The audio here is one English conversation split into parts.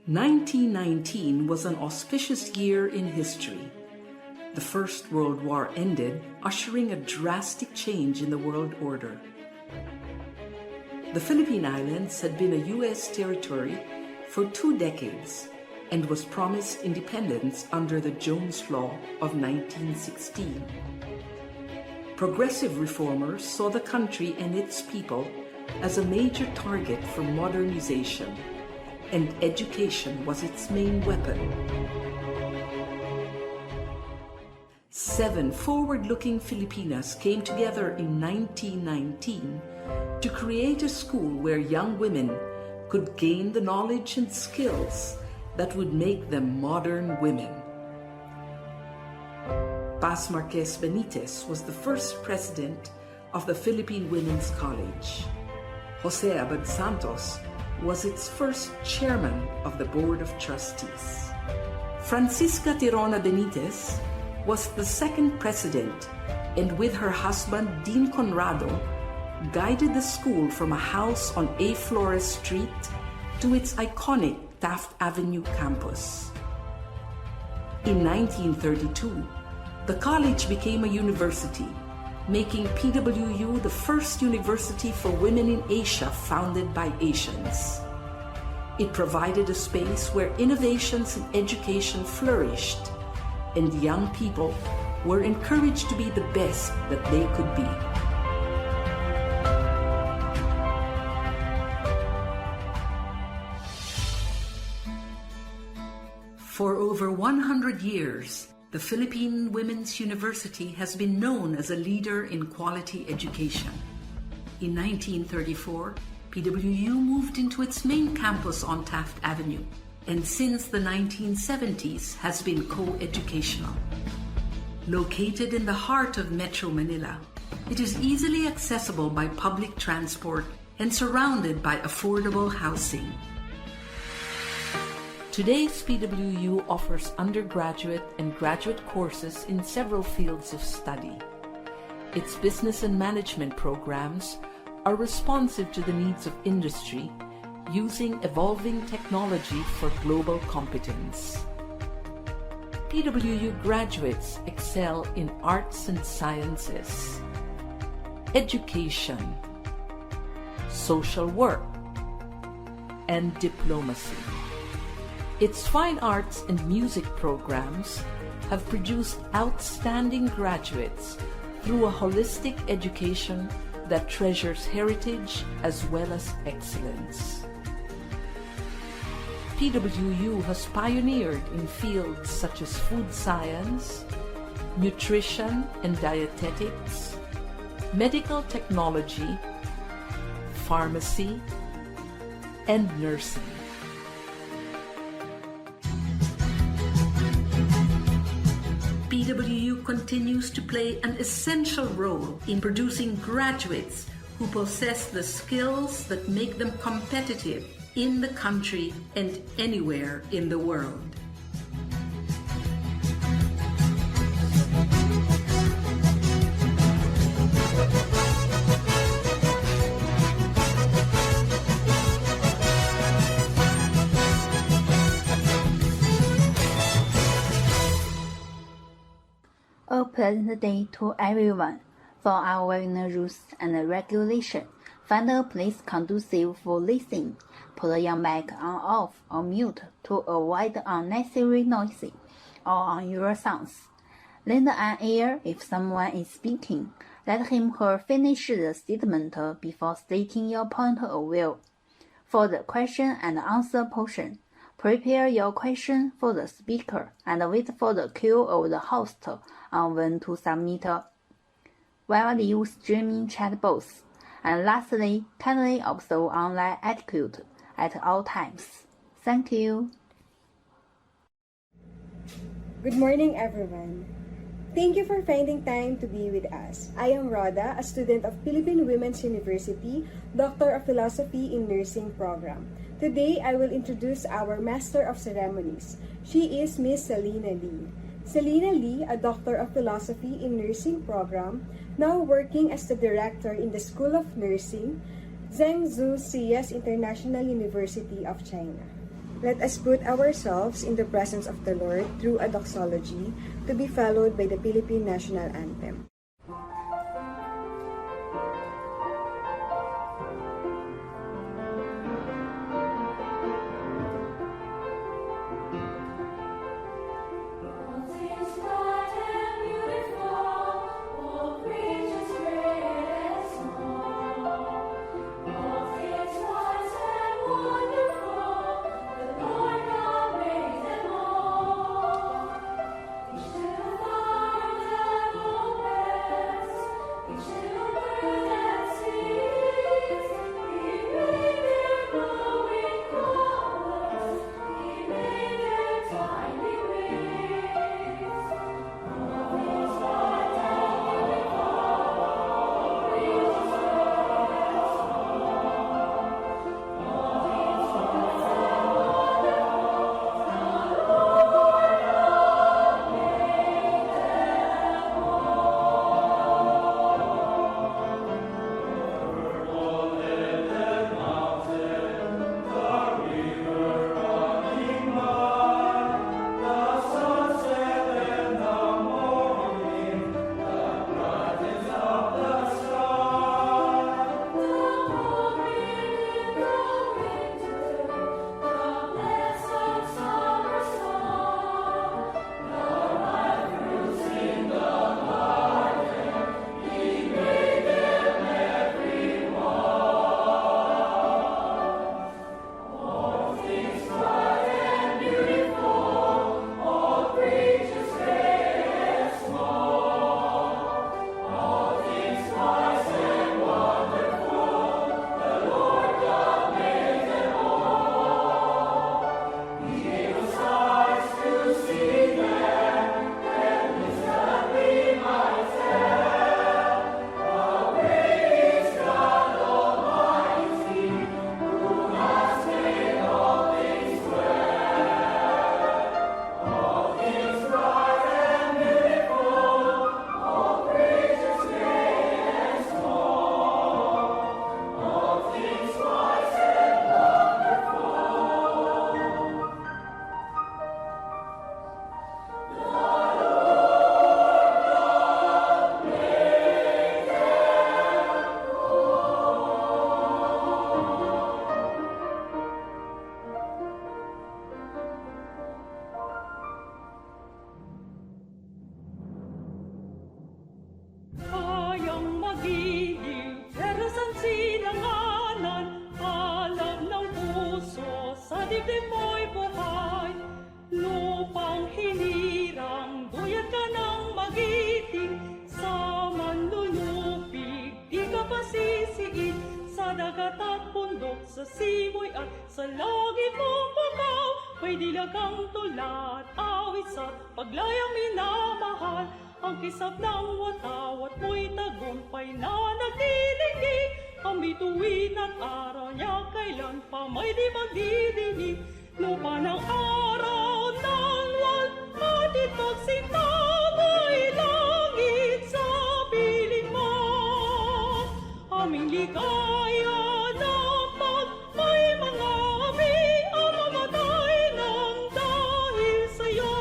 1919 was an auspicious year in history. The First World War ended, ushering a drastic change in the world order. The Philippine Islands had been a U.S. territory for 2 decades and was promised independence under the Jones Law of 1916. Progressive reformers saw the country and its people as a major target for modernization, and education was its main weapon. 7 forward-looking Filipinas came together in 1919 to create a school where young women could gain the knowledge and skills that would make them modern women. Paz Marquez Benitez was the first president of the Philippine Women's College. Jose Abad Santos was its first chairman of the Board of Trustees. Francisca Tirona Benitez was the second president, and with her husband Dean Conrado, guided the school from a house on A. Flores Street to its iconic Taft Avenue campus. In 1932, the college became a university, making PWU the first university for women in Asia founded by Asians. It provided a space where innovations in education flourished, and young people were encouraged to be the best that they could be. For over 100 years, the Philippine Women's University has been known as a leader in quality education. In 1934, PWU moved into its main campus on Taft Avenue, and since the 1970s has been co-educational. Located in the heart of Metro Manila, it is easily accessible by public transport and surrounded by affordable housing. Today's PWU offers undergraduate and graduate courses in several fields of study. Its business and management programs are responsive to the needs of industry, using evolving technology for global competence. PWU graduates excel in arts and sciences, education, social work, and diplomacy. Its fine arts and music programs have produced outstanding graduates through a holistic education that treasures heritage as well as excellence. PWU has pioneered in fields such as food science, nutrition and dietetics, medical technology, pharmacy, and nursing. PWU continues to play an essential role in producing graduates who possess the skills that make them competitive in the country and anywhere in the world. A pleasant day to everyone. For our rules and regulations, find a place conducive for listening. Put your mic on off or mute to avoid unnecessary noise or on your sounds. Lend an ear if someone is speaking. Let him or her finish the statement before stating your point of view. For the question and answer portion, prepare your question for the speaker and wait for the cue of the host on when to submit. While live streaming chat box. And lastly, kindly observe online etiquette at all times. Thank you. Good morning, everyone. Thank you for finding time to be with us. I am Rhoda, a student of Philippine Women's University, Doctor of Philosophy in Nursing program. Today, I will introduce our Master of Ceremonies. She is Miss Selena Lee. Selena Lee, a Doctor of Philosophy in Nursing program, now working as the Director in the School of Nursing, Zhengzhou CS International University of China. Let us put ourselves in the presence of the Lord through a doxology to be followed by the Philippine National Anthem. Sa simoy at sa langit mong bakaw, may dilagang tulad, awit sa paglayang minamahal. Ang kisap ng watawat mo'y tagumpay na nagtilingi. Ang bituin at araw niya kailan pa may di magdidinig. Lupa ng araw ng walmatit magsintabay langit sa piling mo. Aming ligaya na pag may mga abi ang mamatay ng dahil sa'yo.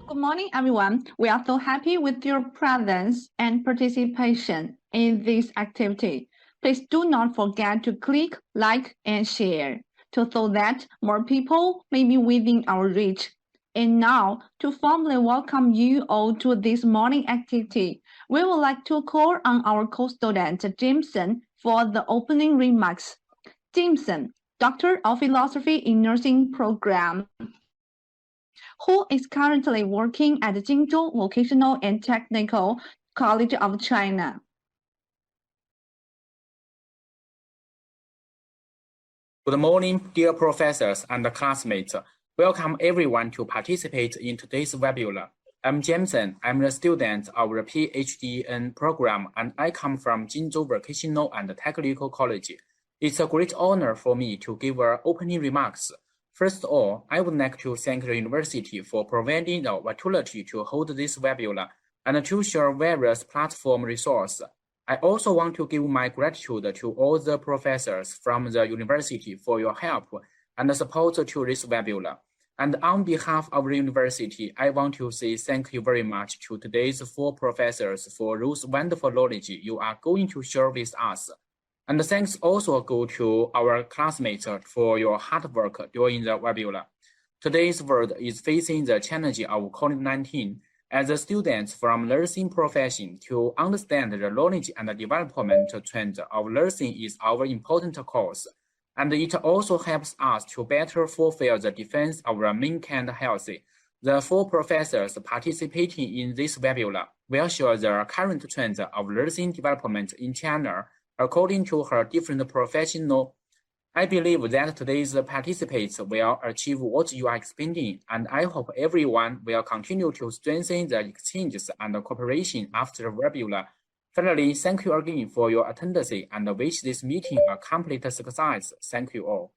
Good morning, everyone. We are so happy with your presence and participation in this activity. Please do not forget to click like and share so that more people may be within our reach. And now, to formally welcome you all to this morning activity, we would like to call on our co-student, Jameson, for the opening remarks. Jameson, Doctor of Philosophy in Nursing Program, who is currently working at the Jingzhou Vocational and Technical College of China. Good morning, dear professors and classmates. Welcome everyone to participate in today's webinar. I'm Jameson. I'm the student of the PhD program, and I come from Jingzhou Vocational and Technical College. It's a great honor for me to give opening remarks. First of all, I would like to thank the university for providing the opportunity to hold this webinar and to share various platform resources. I also want to give my gratitude to all the professors from the university for your help and support to this webinar. And on behalf of our university, I want to say thank you very much to today's 4 professors for those wonderful knowledge you are going to share with us. And thanks also go to our classmates for your hard work during the webinar. Today's world is facing the challenge of COVID-19. As a students from nursing profession, to understand the knowledge and development trend of nursing is our important course. And it also helps us to better fulfill the defense of mankind health. The 4 professors participating in this webinar will share the current trends of nursing development in China according to her different professional. I believe that today's participants will achieve what you are expecting, and I hope everyone will continue to strengthen the exchanges and cooperation after the webinar. Finally, thank you again for your attendance and wish this meeting a complete success. Thank you all.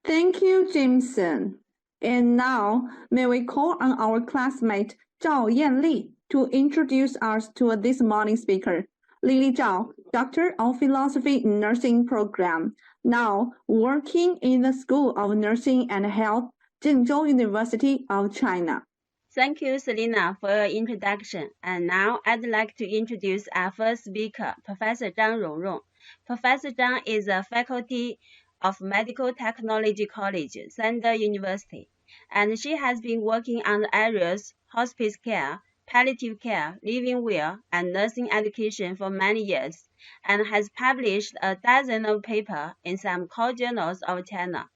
Thank you, Jameson. And now, may we call on our classmate Zhao Yanli to introduce us to this morning's speaker. Lily Zhao, Doctor of Philosophy Nursing Program, now working in the School of Nursing and Health, Zhengzhou University of China. Thank you, Selina, for your introduction. And now I'd like to introduce our first speaker, Professor Zhang Rongrong. Professor Zhang is a faculty of Medical Technology College, Sanda University, and she has been working on the areas hospice care, palliative care, living will, and nursing education for many years, and has published a dozen of papers in some core journals of China.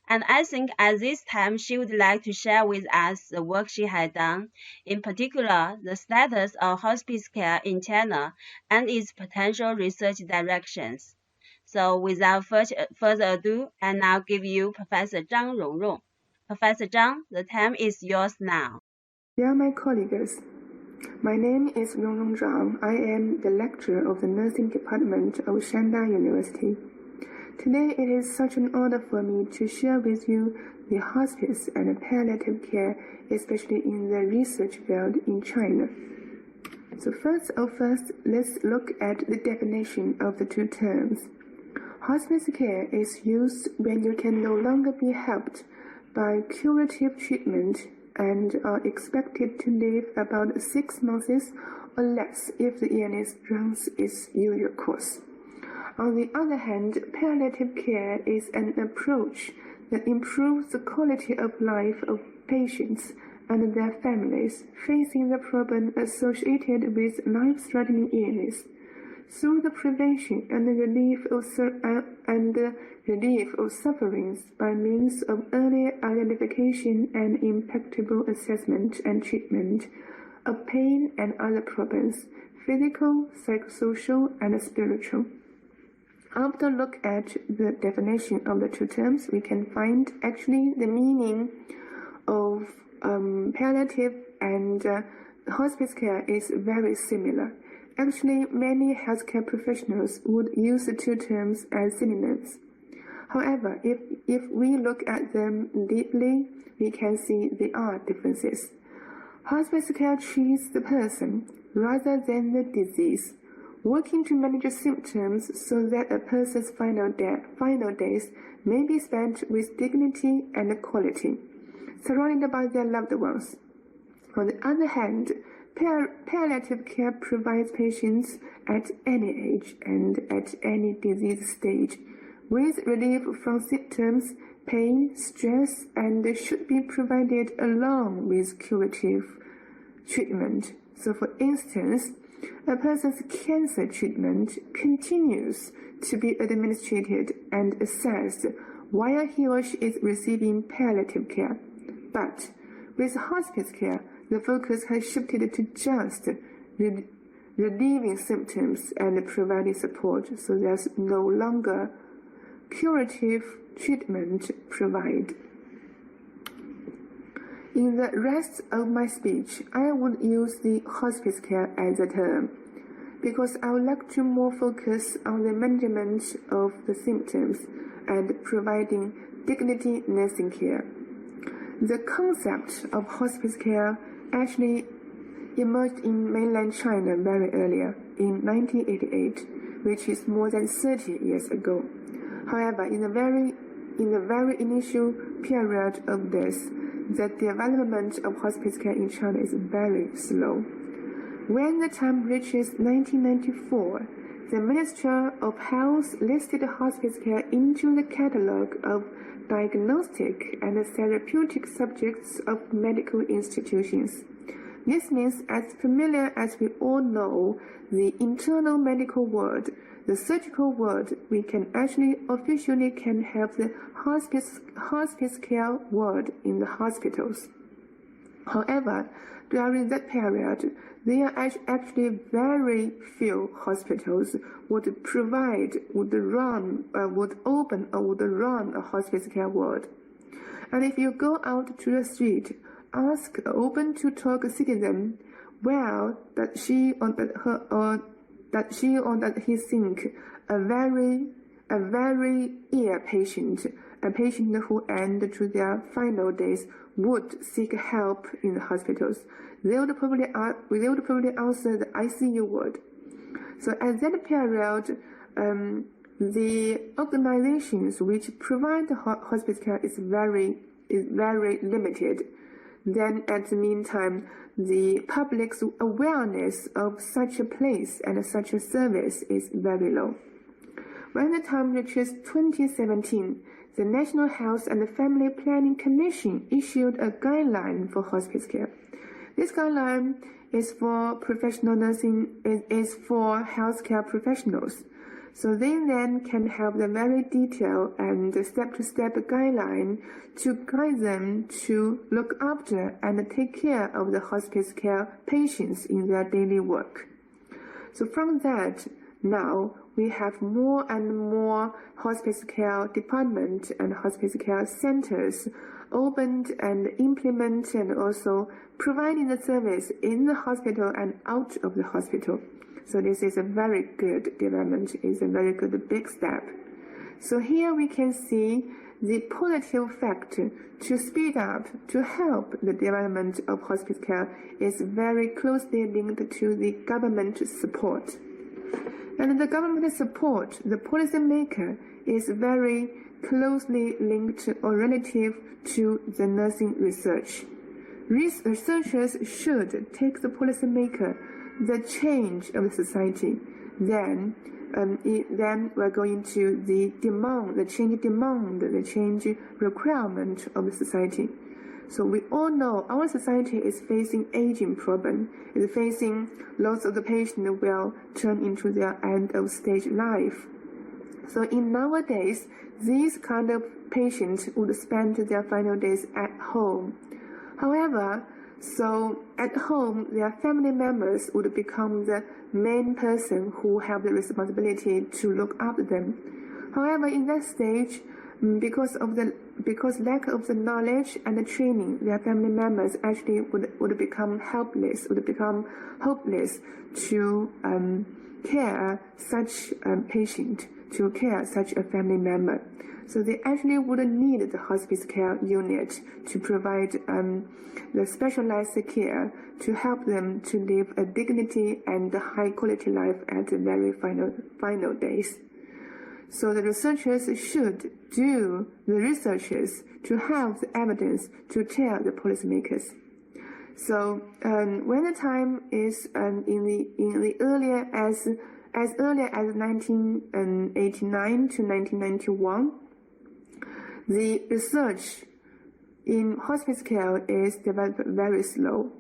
And I think at this time she would like to share with us the work she has done, in particular the status of hospice care in China and its potential research directions. So without further ado, I now give you Professor Zhang Rongrong. Professor Zhang, the time is yours now. Dear my colleagues, my name is Rongrong Zhang. I am the lecturer of the Nursing Department of Shandong University. Today it is such an honor for me to share with you the hospice and palliative care, especially in the research field in China. So first, let's look at the definition of the 2 terms. Hospice care is used when you can no longer be helped by curative treatment and are expected to live about 6 months or less if the illness runs its usual course. On the other hand, palliative care is an approach that improves the quality of life of patients and their families facing the problem associated with life-threatening illness through the prevention and relief of sufferings by means of early identification and impeccable assessment and treatment of pain and other problems, physical, psychosocial, and spiritual. After a look at the definition of the 2 terms, we can find actually the meaning of palliative and hospice care is very similar. Actually, many healthcare professionals would use the 2 terms as synonyms. However, if we look at them deeply, we can see there are differences. Hospice care treats the person rather than the disease, working to manage symptoms so that a person's final days may be spent with dignity and quality, surrounded by their loved ones. On the other hand, palliative care provides patients at any age and at any disease stage with relief from symptoms, pain, stress, and should be provided along with curative treatment. So for instance, a person's cancer treatment continues to be administered and assessed while he or she is receiving palliative care. But with hospice care, the focus has shifted to just relieving symptoms and providing support, so there's no longer curative treatment provided. In the rest of my speech, I would use the hospice care as a term, because I would like to more focus on the management of the symptoms and providing dignity nursing care. The concept of hospice care actually emerged in mainland China very earlier, in 1988, which is more than 30 years ago. However, in the very in the very initial period of this, the development of hospice care in China is very slow. When the time reaches 1994, the Ministry of Health listed hospice care into the catalogue of diagnostic and therapeutic subjects of medical institutions. This means, as familiar as we all know, the internal medical ward, the surgical ward, we can actually officially can have the hospice care ward in the hospitals. However, during that period, there are actually very few hospitals would open or would run a hospice care ward. And if you go out to the street, ask an open-to-talk citizen, well, that she or that he think a very ill patient, a patient who end to their final days would seek help in the hospitals. They would probably answer the ICU ward. So at that period, the organizations which provide hospice care is very limited. Then at the meantime, the public's awareness of such a place and such a service is very low. When the time reaches 2017, the National Health and Family Planning Commission issued a guideline for hospice care. This guideline is for professional nursing, is for healthcare professionals. So they then can have the very detailed and step-to-step guideline to guide them to look after and take care of the hospice care patients in their daily work. So from that, now we have more and more hospice care departments and hospice care centers opened and implemented and also providing the service in the hospital and out of the hospital. So this is a very good development, is a very good big step. So here we can see the positive factor to speed up, to help the development of hospice care is very closely linked to the government support. And the government support, the policymaker, is very closely linked or relative to the nursing research. Researchers should take the policymaker the change of the society, then we're going to the change requirement of the society. So we all know our society is facing aging problem, is facing lots of the patient will turn into their end of stage life. So in nowadays, these kind of patients would spend their final days at home. However, so at home, their family members would become the main person who have the responsibility to look after them. However, in that stage, because lack of the knowledge and the training, their family members actually would become helpless, would become hopeless to care such a patient, to care such a family member. So they actually would need the hospice care unit to provide the specialized care to help them to live a dignity and a high quality life at the very final days. So the researchers should do the researches to have the evidence to tell the policymakers. So when the time is in the earlier as early as 1989 to 1991. The research in hospice care is developed very slow.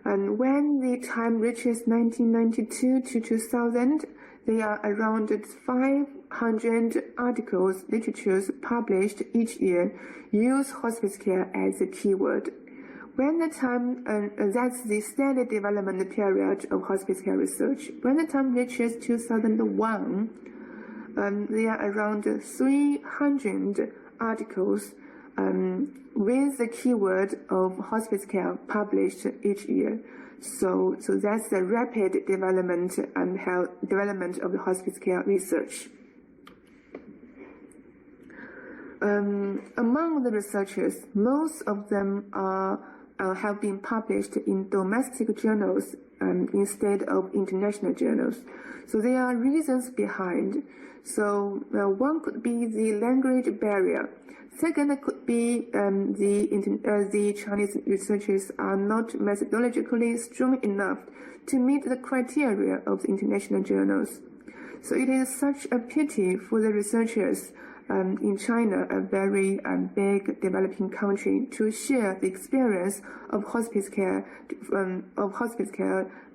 And when the time reaches 1992 to 2000, there are around 500 articles, literatures published each year use hospice care as a keyword. When the time, that's the steady development period of hospice care research. When the time reaches 2001, there are around 300 articles with the keyword of hospice care published each year. So that's the rapid development and development of the hospice care research. Among the researchers, most of them are have been published in domestic journals instead of international journals. So there are reasons behind. So one could be the language barrier. Second could be the Chinese researchers are not methodologically strong enough to meet the criteria of the international journals. So it is such a pity for the researchers in China, a very big developing country, to share the experience of hospice care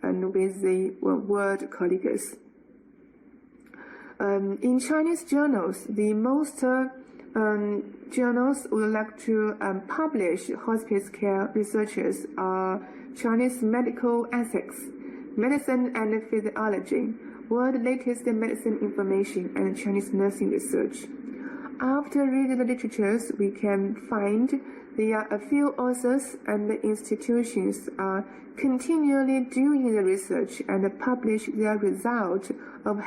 and with the world colleagues. In Chinese journals, the most journals would like to publish hospice care researchers are Chinese Medical Ethics, Medicine and Physiology, World Latest Medicine Information, and Chinese Nursing Research. After reading the literatures, we can find there are a few authors and institutions are continually doing the research and publish their result of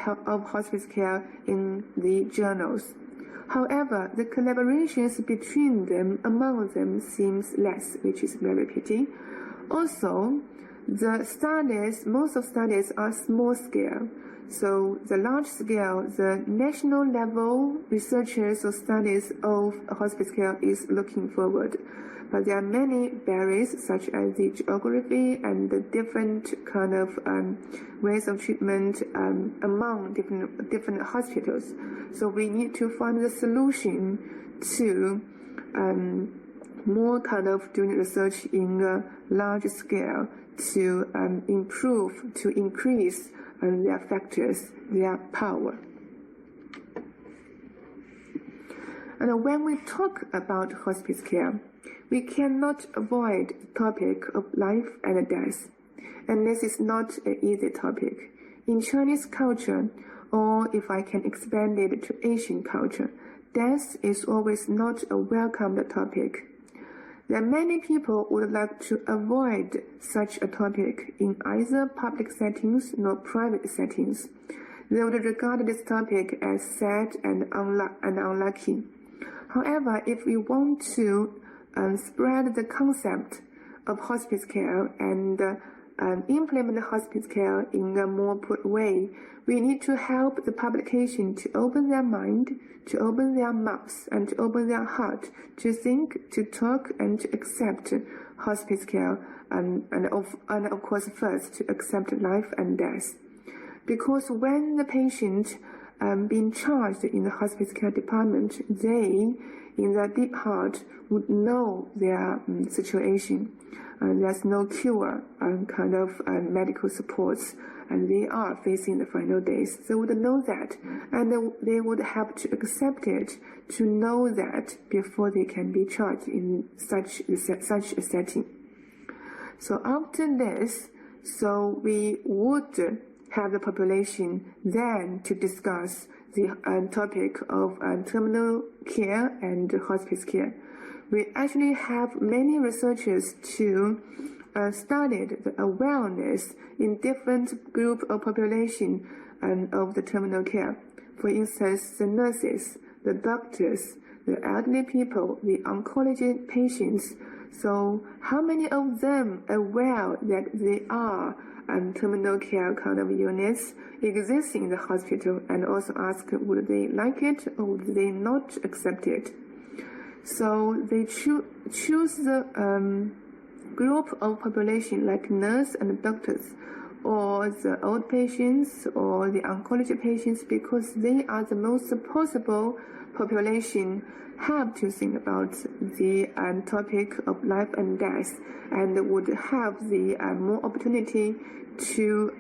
hospice care in the journals. However, the collaborations between them, among them, seems less, which is very pity. Also, the studies, most of studies are small scale. So the large scale, the national level researchers or studies of hospice care is looking forward. But there are many barriers such as the geography and the different kind of ways of treatment among different hospitals. So we need to find the solution to more kind of doing research in a large scale to increase their factors, their power. And when we talk about hospice care, we cannot avoid the topic of life and death. And this is not an easy topic. In Chinese culture, or if I can expand it to Asian culture, death is always not a welcomed topic. There are many people would like to avoid such a topic in either public settings nor private settings. They would regard this topic as sad and unlucky. However, if we want to spread the concept of hospice care and implement hospice care in a more broad way, we need to help the publication to open their mind, to open their mouths, and to open their heart, to think, to talk, and to accept hospice care, and of course first to accept life and death. Because when the patient being charged in the hospice care department, they, in their deep heart, would know their situation. There's no cure kind of medical supports, and they are facing the final days. They would know that, and they would have to accept it, to know that before they can be charged in such a setting. So after this, so we would have the population then to discuss the topic of terminal care and hospice care. We actually have many researchers to study the awareness in different group of population of the terminal care. For instance, the nurses, the doctors, the elderly people, the oncology patients. So how many of them are aware that there are terminal care kind of units existing in the hospital, and also ask would they like it or would they not accept it? So they choose the group of population like nurse and doctors, or the old patients or the oncology patients, because they are the most possible population have to think about the topic of life and death, and would have the more opportunity to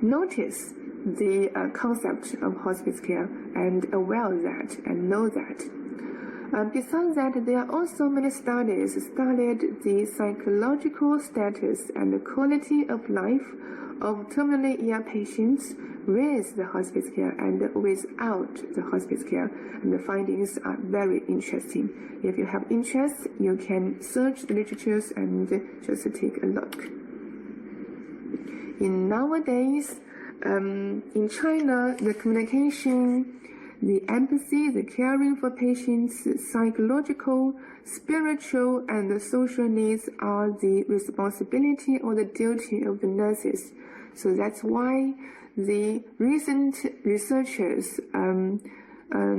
notice the concept of hospice care and aware of that and know that. Besides that, there are also many studies studied the psychological status and the quality of life of terminally ill patients with the hospice care and without the hospice care, and the findings are very interesting. If you have interest, you can search the literatures and just take a look. In nowadays, in China, the communication, the empathy, the caring for patients, psychological, spiritual, and the social needs are the responsibility or the duty of the nurses. So that's why the recent researchers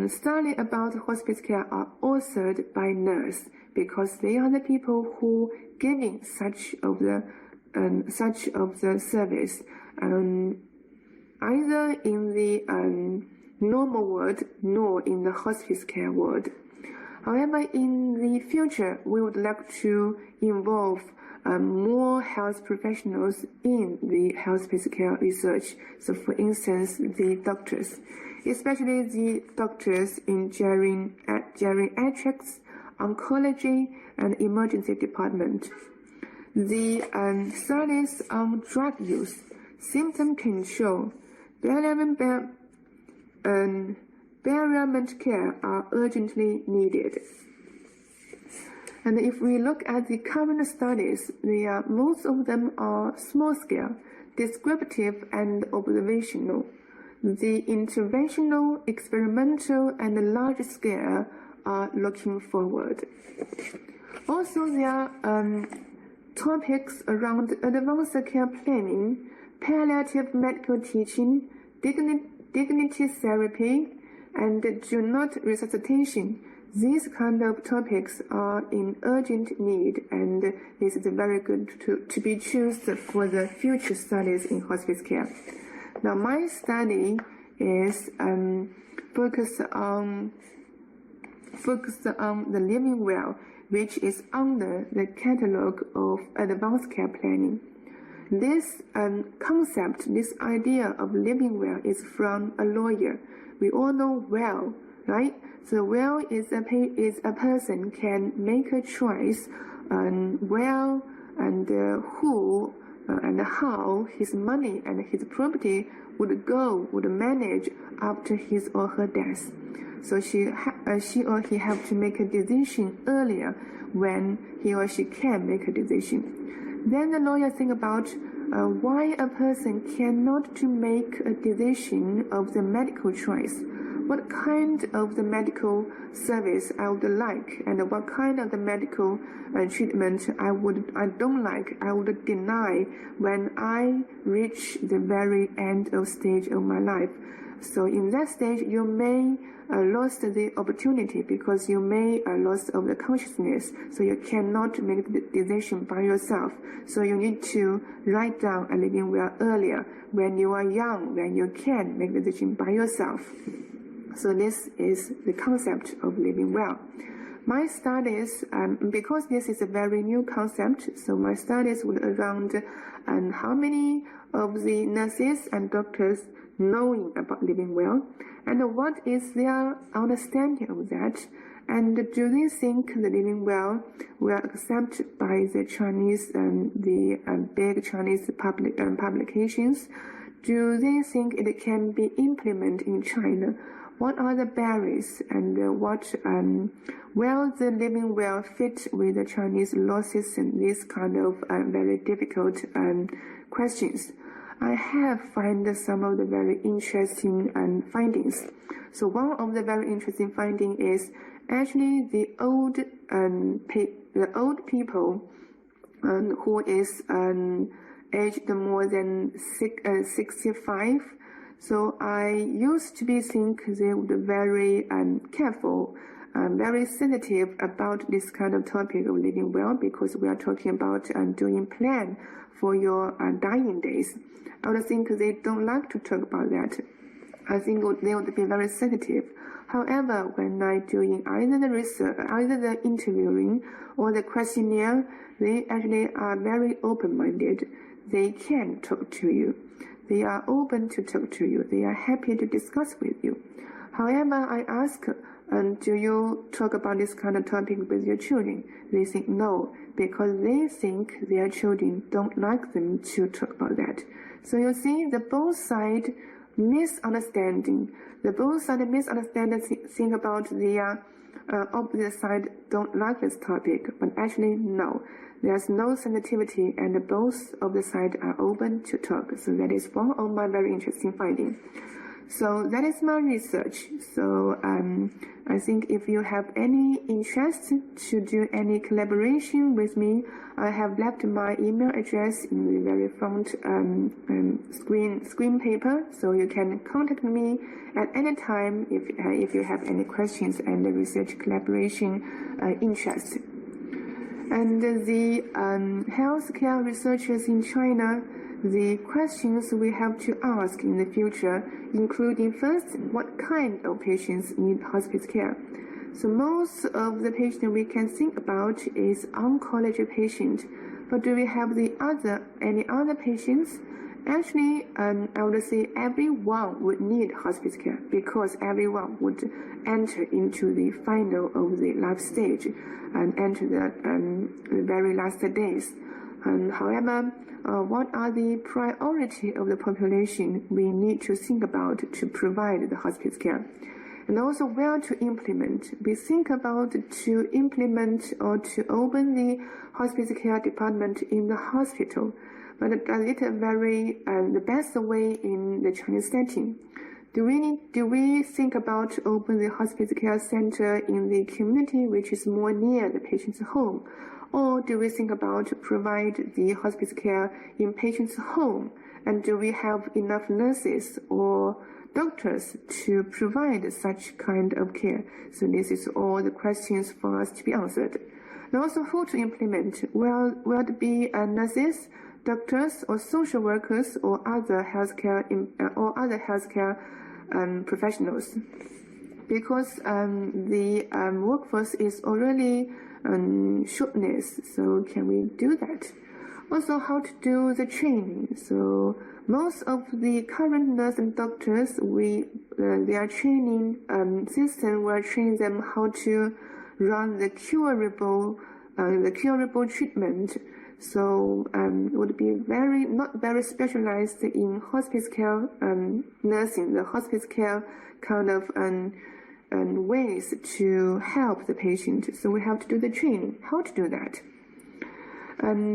study about hospice care are authored by nurse, because they are the people who giving such of the service, either in the normal ward nor in the hospice care ward. However, in the future, we would like to involve more health professionals in the hospice care research. So, for instance, the doctors, especially the doctors in geriatrics, oncology, and emergency department. The studies on drug use, symptom control, bereavement care are urgently needed. And if we look at the current studies, most of them are small-scale, descriptive, and observational. The interventional, experimental, and large-scale are looking forward. Also, there are topics around advanced care planning, palliative medical teaching, dignity therapy, and do not resuscitation. These kind of topics are in urgent need, and this is very good to be chosen for the future studies in hospice care. Now, my study is focused on the living well, which is under the catalog of advanced care planning. This concept, this idea of living well is from a lawyer. We all know well, right? So well is a person can make a choice on well and who and how his money and his property would manage after his or her death. So she or he have to make a decision earlier when he or she can make a decision. Then the lawyer think about why a person cannot to make a decision of the medical choice. What kind of the medical service I would like, and what kind of the medical treatment I don't like, I would deny when I reach the very end of stage of my life. So in that stage, you may lost the opportunity because you may lost of the consciousness. So you cannot make the decision by yourself. So you need to write down a living well earlier when you are young, when you can make the decision by yourself. So this is the concept of living well. My studies, because this is a very new concept, so my studies would around how many of the nurses and doctors knowing about living well, and what is their understanding of that, and do they think the living well will accepted by the Chinese and the big Chinese publications? Do they think it can be implemented in China? What are the barriers, and what will the living well fit with the Chinese law system? These kind of very difficult questions. I have found some of the very interesting findings. So one of the very interesting findings is actually the old people who is aged more than 65. So I used to be think they would be very careful, very sensitive about this kind of topic of living well, because we are talking about doing plan for your dying days. I would think they don't like to talk about that. I think they would be very sensitive. However, when I doing either the research, either the interviewing or the questionnaire, they actually are very open-minded. They can talk to you. They are open to talk to you. They are happy to discuss with you. However, I ask, do you talk about this kind of topic with your children? They think no, because they think their children don't like them to talk about that. So you see, the both side misunderstanding. The both side misunderstanding think about the opposite side don't like this topic, but actually no. There's no sensitivity, and both of the sides are open to talk. So that is one of my very interesting findings. So that is my research. So I think if you have any interest to do any collaboration with me, I have left my email address in the very front screen paper, so you can contact me at any time if you have any questions and research collaboration interest. And the healthcare researchers in China, the questions we have to ask in the future, including first, what kind of patients need hospice care? So most of the patients we can think about is oncology patient, but do we have any other patients? Actually, I would say everyone would need hospice care because everyone would enter into the final of the life stage and enter the very last days. However, what are the priority of the population we need to think about to provide the hospice care? And also where to implement. We think about to implement or to open the hospice care department in the hospital, but does it very the best way in the Chinese setting? Do we think about to open the hospice care center in the community which is more near the patient's home? Or do we think about to provide the hospice care in patient's home? And do we have enough nurses or doctors to provide such kind of care? So this is all the questions for us to be answered. And also who to implement? Will it be nurses, doctors, or social workers, or other healthcare professionals? Because the workforce is already shortness, so can we do that? Also, how to do the training. So most of the current nurse and doctors, their training system will train them how to run the curable treatment. So would be not very specialized in hospice care nursing, the hospice care kind of and ways to help the patient. So we have to do the training. How to do that?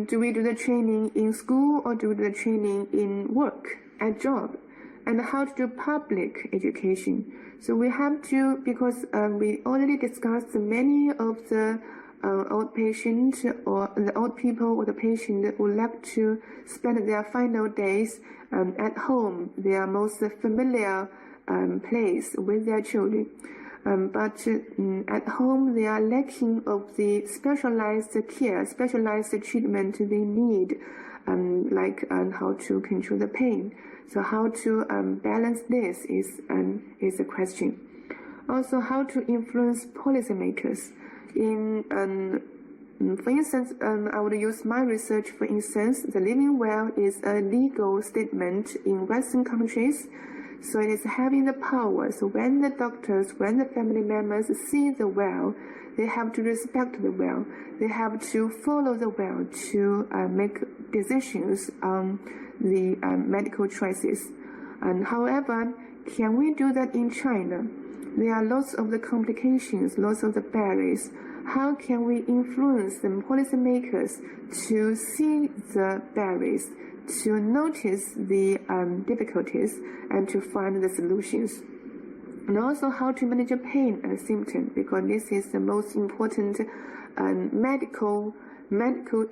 Do we do the training in school or do we do the training in work, at job? And how to do public education. So we have to, because we already discussed many of the old patient or the old people or the patient that would like to spend their final days at home, their most familiar place with their children. But at home, they are lacking of the specialized care, specialized treatment they need, like how to control the pain. So how to balance this is a question. Also, how to influence policymakers. For instance, I would use my research. For instance, the living will is a legal statement in Western countries. So it is having the power. So when the doctors, when the family members see the will, they have to respect the will. They have to follow the will to make decisions on the medical choices. And however, can we do that in China? There are lots of the complications, lots of the barriers. How can we influence the policymakers to see the barriers, to notice the difficulties, and to find the solutions? And also how to manage pain and symptom, because this is the most important medical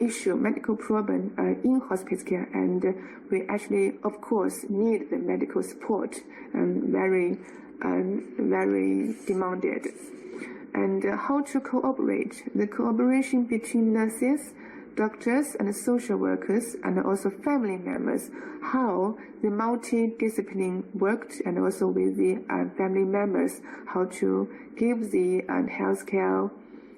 issue, medical problem in hospice care, and we actually, of course, need the medical support and very demanded. And how to cooperate, the cooperation between nurses, doctors, and social workers, and also family members, how the multidiscipline worked, and also with the family members, how to give the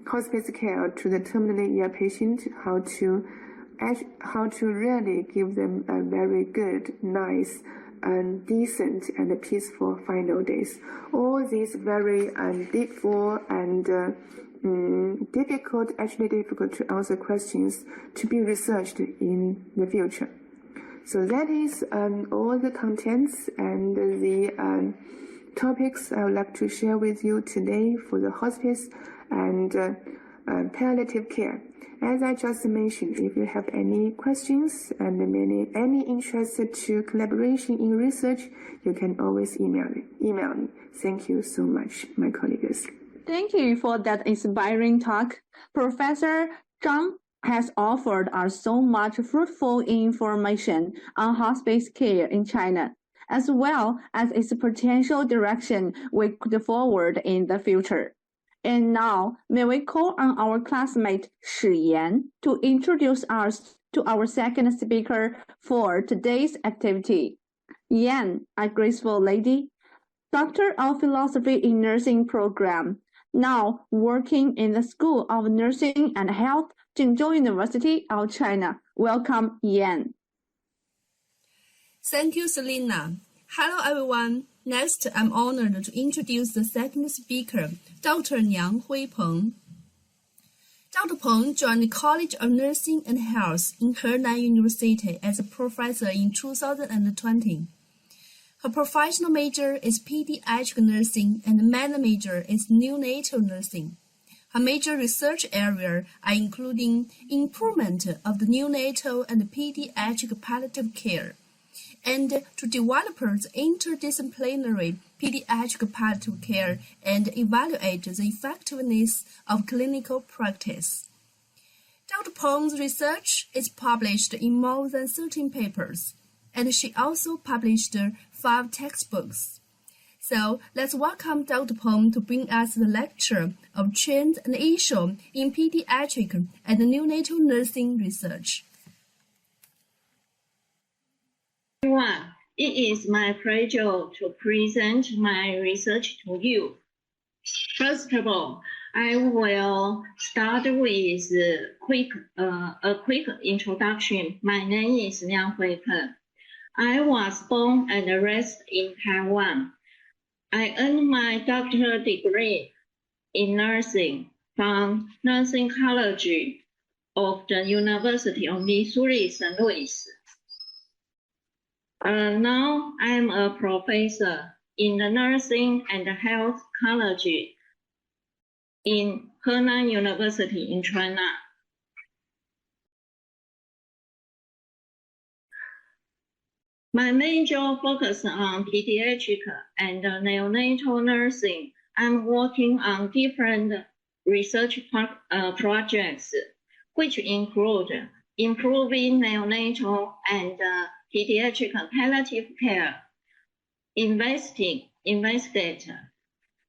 hospice care to the terminally ill patient, how to really give them a very good, nice, and decent and peaceful final days. All these very difficult to answer questions to be researched in the future. So that is all the contents and the topics I would like to share with you today for the hospice. And palliative care. As I just mentioned, if you have any questions and any interest to collaboration in research, you can always email me. Thank you so much, my colleagues. Thank you for that inspiring talk. Professor Zhang has offered us so much fruitful information on hospice care in China, as well as its potential direction we could forward in the future. And now, may we call on our classmate Shi Yan to introduce us to our second speaker for today's activity. Yan, a graceful lady, Doctor of Philosophy in Nursing program, now working in the School of Nursing and Health, Jingzhou University of China. Welcome, Yan. Thank you, Selena. Hello, everyone. Next, I'm honored to introduce the second speaker, Dr. Niang Hui Peng. Dr. Peng joined the College of Nursing and Health in Henan University as a professor in 2020. Her professional major is pediatric nursing and minor major is neonatal nursing. Her major research areas are including improvement of the neonatal and pediatric palliative care, and to develop the interdisciplinary pediatric palliative care and evaluate the effectiveness of clinical practice. Dr. Peng's research is published in more than 13 papers, and she also published 5 textbooks. So let's welcome Dr. Peng to bring us the lecture of trends and issues in pediatric and neonatal nursing research. Everyone, it is my pleasure to present my research to you. First of all, I will start with a quick introduction. My name is Niang Hui Peng. I was born and raised in Taiwan. I earned my doctoral degree in nursing from Nursing College of the University of Missouri St. Louis. Now I'm a professor in the Nursing and Health College in Henan University in China. My major focus on pediatric and neonatal nursing. I'm working on different research projects, which include improving neonatal and pediatric palliative care, investigate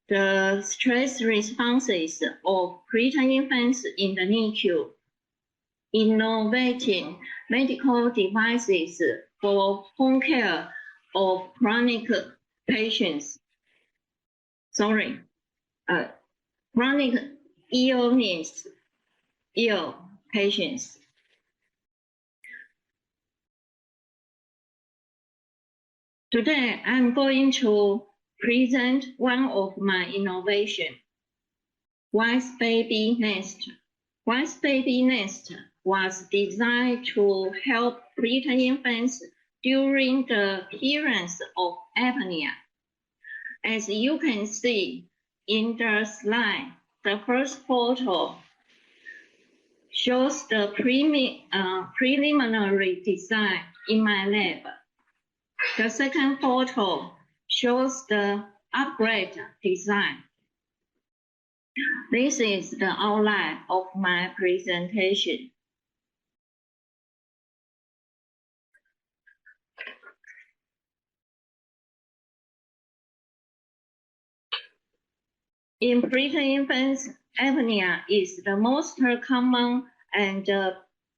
the stress responses of preterm infants in the NICU, innovating medical devices for home care of chronic ill patients. Today, I'm going to present one of my innovations, Wise Baby Nest. Wise Baby Nest was designed to help preterm infants during the appearance of apnea. As you can see in the slide, the first photo shows the preliminary design in my lab. The second photo shows the upgrade design. This is the outline of my presentation. In preterm infants, apnea is the most common and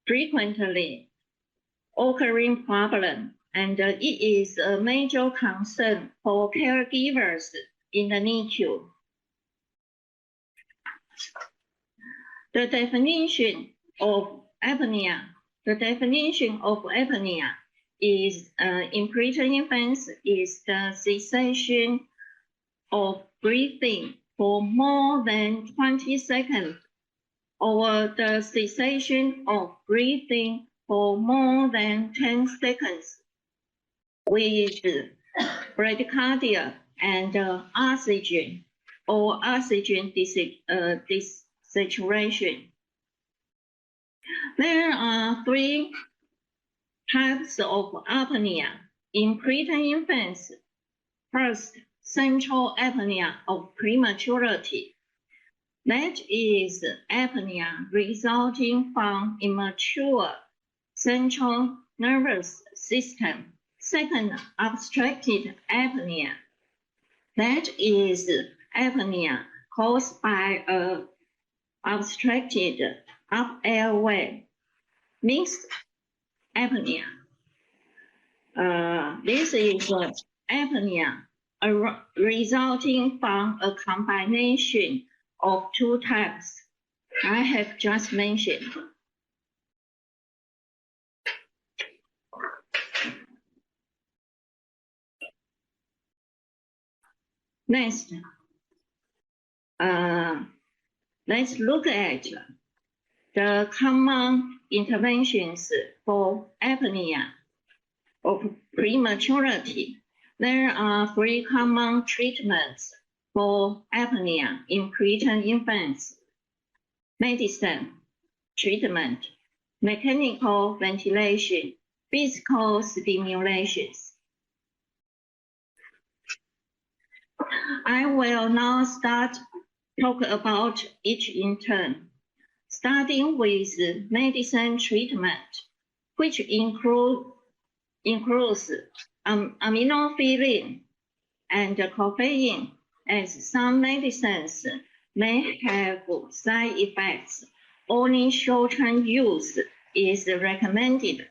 frequently occurring problem, and it is a major concern for caregivers in the NICU. The definition of apnea is in preterm infants is the cessation of breathing for more than 20 seconds, or the cessation of breathing for more than 10 seconds with bradycardia and oxygen or oxygen situation. There are 3 types of apnea in preterm infants. First, central apnea of prematurity. That is apnea resulting from immature central nervous system. Second, obstructed apnea. That is apnea caused by a obstructed upper airway. Mixed apnea. This is apnea resulting from a combination of 2 types I have just mentioned. Next, let's look at the common interventions for apnea of prematurity. There are 3 common treatments for apnea in preterm infants: medicine treatment, mechanical ventilation, physical stimulations. I will now talk about each in turn, starting with medicine treatment, which includes aminophylline and caffeine, as some medicines may have side effects. Only short-term use is recommended.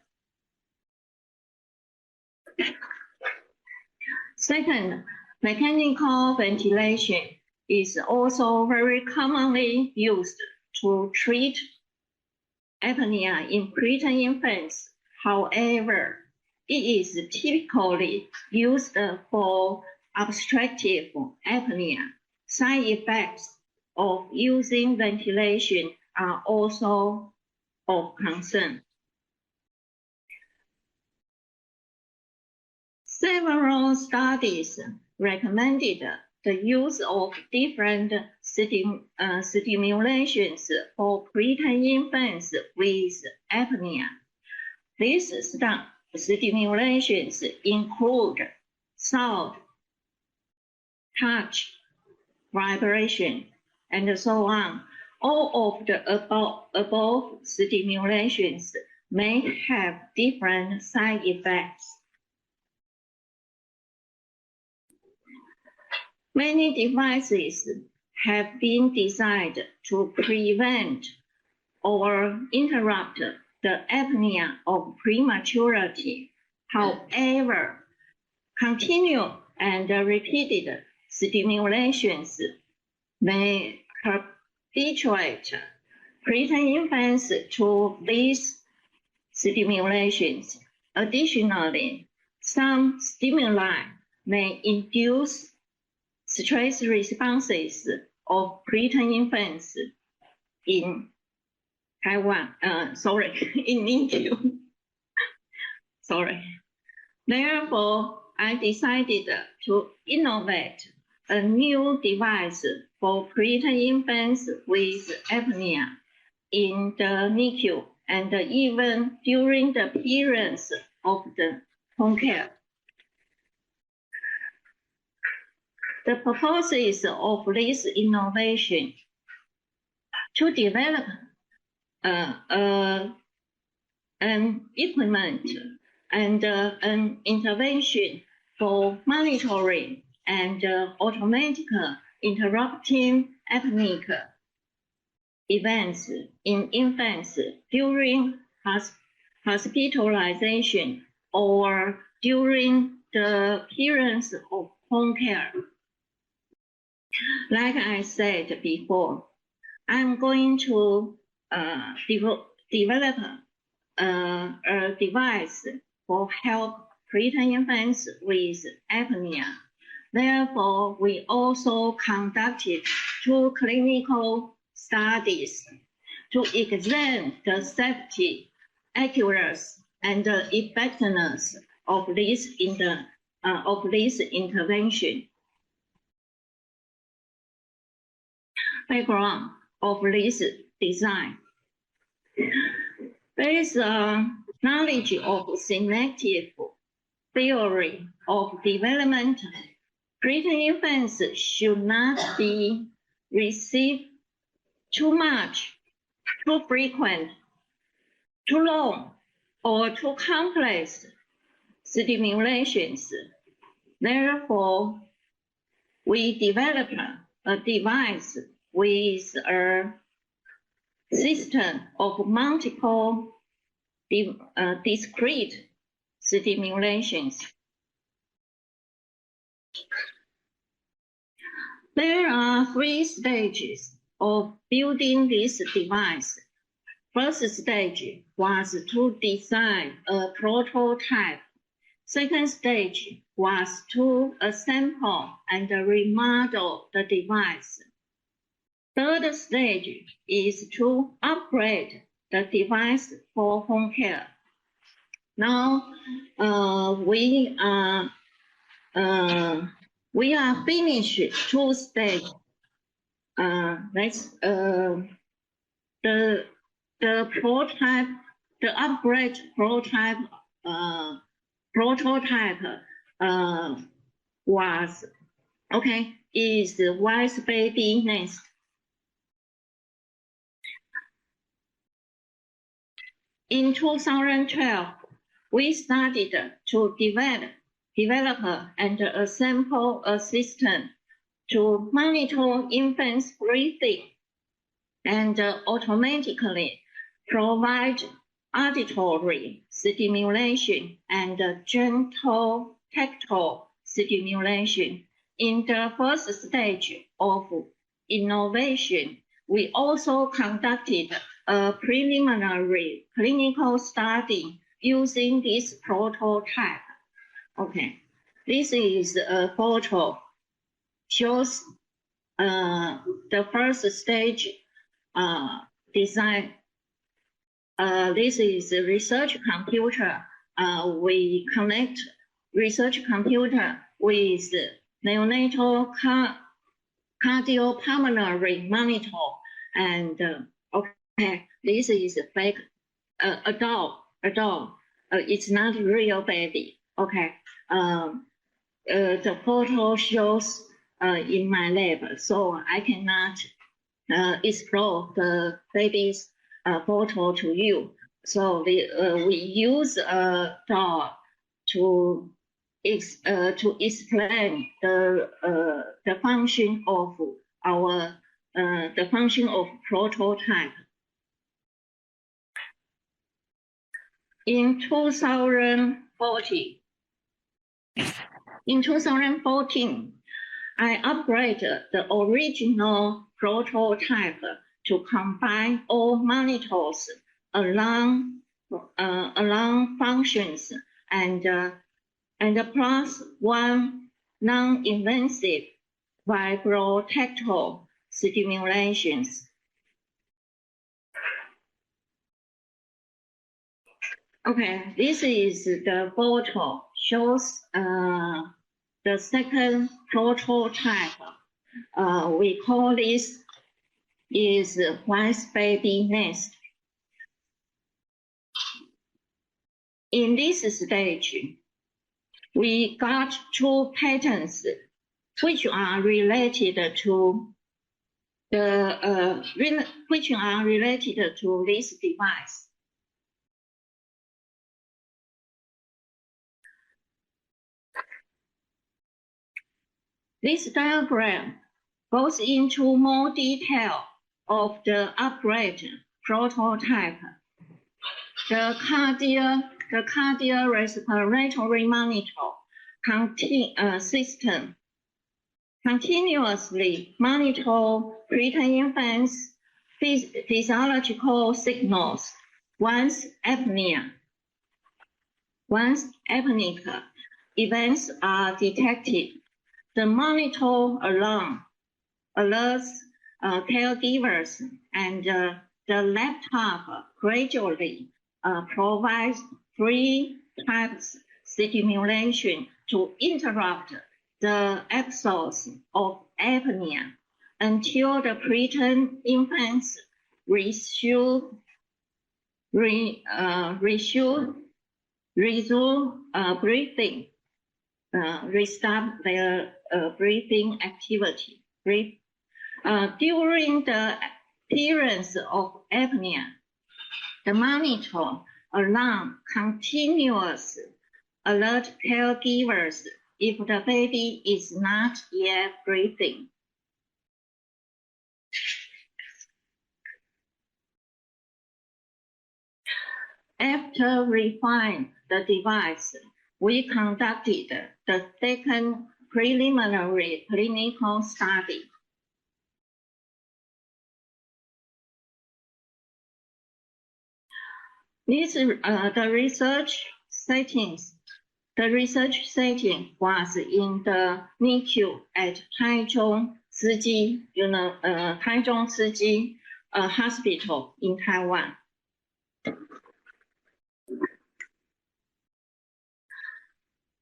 Second, mechanical ventilation is also very commonly used to treat apnea in preterm infants. However, it is typically used for obstructive apnea. Side effects of using ventilation are also of concern. Several studies recommended the use of different stimulations for preterm infants with apnea. These stimulations include sound, touch, vibration, and so on. All of the above stimulations may have different side effects. Many devices have been designed to prevent or interrupt the apnea of prematurity. However, continued and repeated stimulations may habituate preterm infants to these stimulations. Additionally, some stimuli may induce stress responses of preterm infants in in India. Therefore, I decided to innovate a new device for preterm infants with apnea in the NICU and even during the periods of the home care. The purpose of this innovation to develop an equipment and an intervention for monitoring and automatic interrupting apneic events in infants during hospitalization or during the periods of home care. Like I said before, I'm going to develop a device for help preterm infants with apnea. Therefore, we also conducted 2 clinical studies to examine the safety, accuracy, and effectiveness of this intervention. Background: of this design. There is a knowledge of selective theory of development. Preterm infants should not be received too much, too frequent, too long, or too complex stimulations. Therefore, we developed a device with a system of multiple discrete stimulations. There are 3 stages of building this device. First stage was to design a prototype. Second stage was to assemble and remodel the device. Third stage is to upgrade the device for home care. Now we are finished 2 stages. The prototype, the upgrade prototype is the Wise Baby Nest. In 2012, we started to develop and assemble a system to monitor infants' breathing and automatically provide auditory stimulation and gentle tactile stimulation. In the first stage of innovation, we also conducted a preliminary clinical study using this prototype. Okay, this is a photo, shows the first stage design. This is a research computer. We connect research computer with neonatal cardiopulmonary monitor, and this is a fake adult. It's not real baby. Okay, the photo shows in my lab, so I cannot explore the baby's photo to you. So we use a doll to explain the function of our the function of prototype. In 2014, I upgraded the original prototype to combine all monitors along functions and plus 1 non-invasive vibrotactile stimulations. Okay, this is the photo, shows the second prototype. We call this is Wise Baby Nest. In this stage, we got 2 patents which are related to this device. This diagram goes into more detail of the upgrade prototype. The cardiorespiratory monitor system continuously monitor preterm infants' physiological signals. Once apneic events are detected, the monitor alone alerts caregivers, and the laptop gradually provides 3 types stimulation to interrupt the episodes of apnea until the preterm infants resume breathing, restart their breathing activity. During the appearance of apnea, the monitor alarm continuous alert caregivers if the baby is not yet breathing. After refining the device, we conducted the second preliminary clinical study. The research setting was in the NICU at Taichung Taichung Hospital in Taiwan.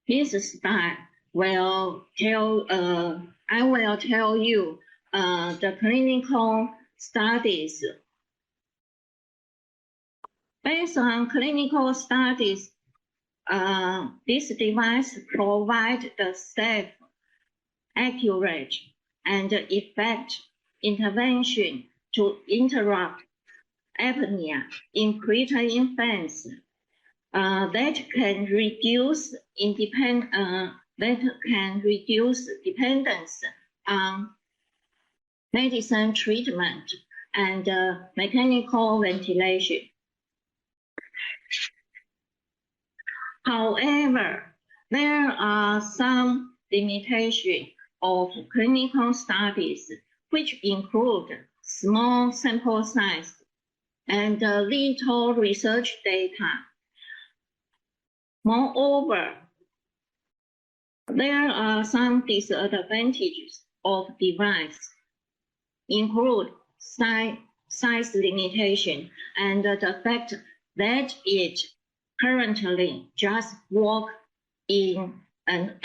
This slide will tell. I will tell you the clinical studies. Based on clinical studies, this device provides the safe, accurate, and effective intervention to interrupt apnea in preterm infants that can reduce dependence on medicine treatment and mechanical ventilation. However, there are some limitations of clinical studies, which include small sample size and little research data. Moreover, there are some disadvantages of device, include size limitation and the fact that it currently just works in an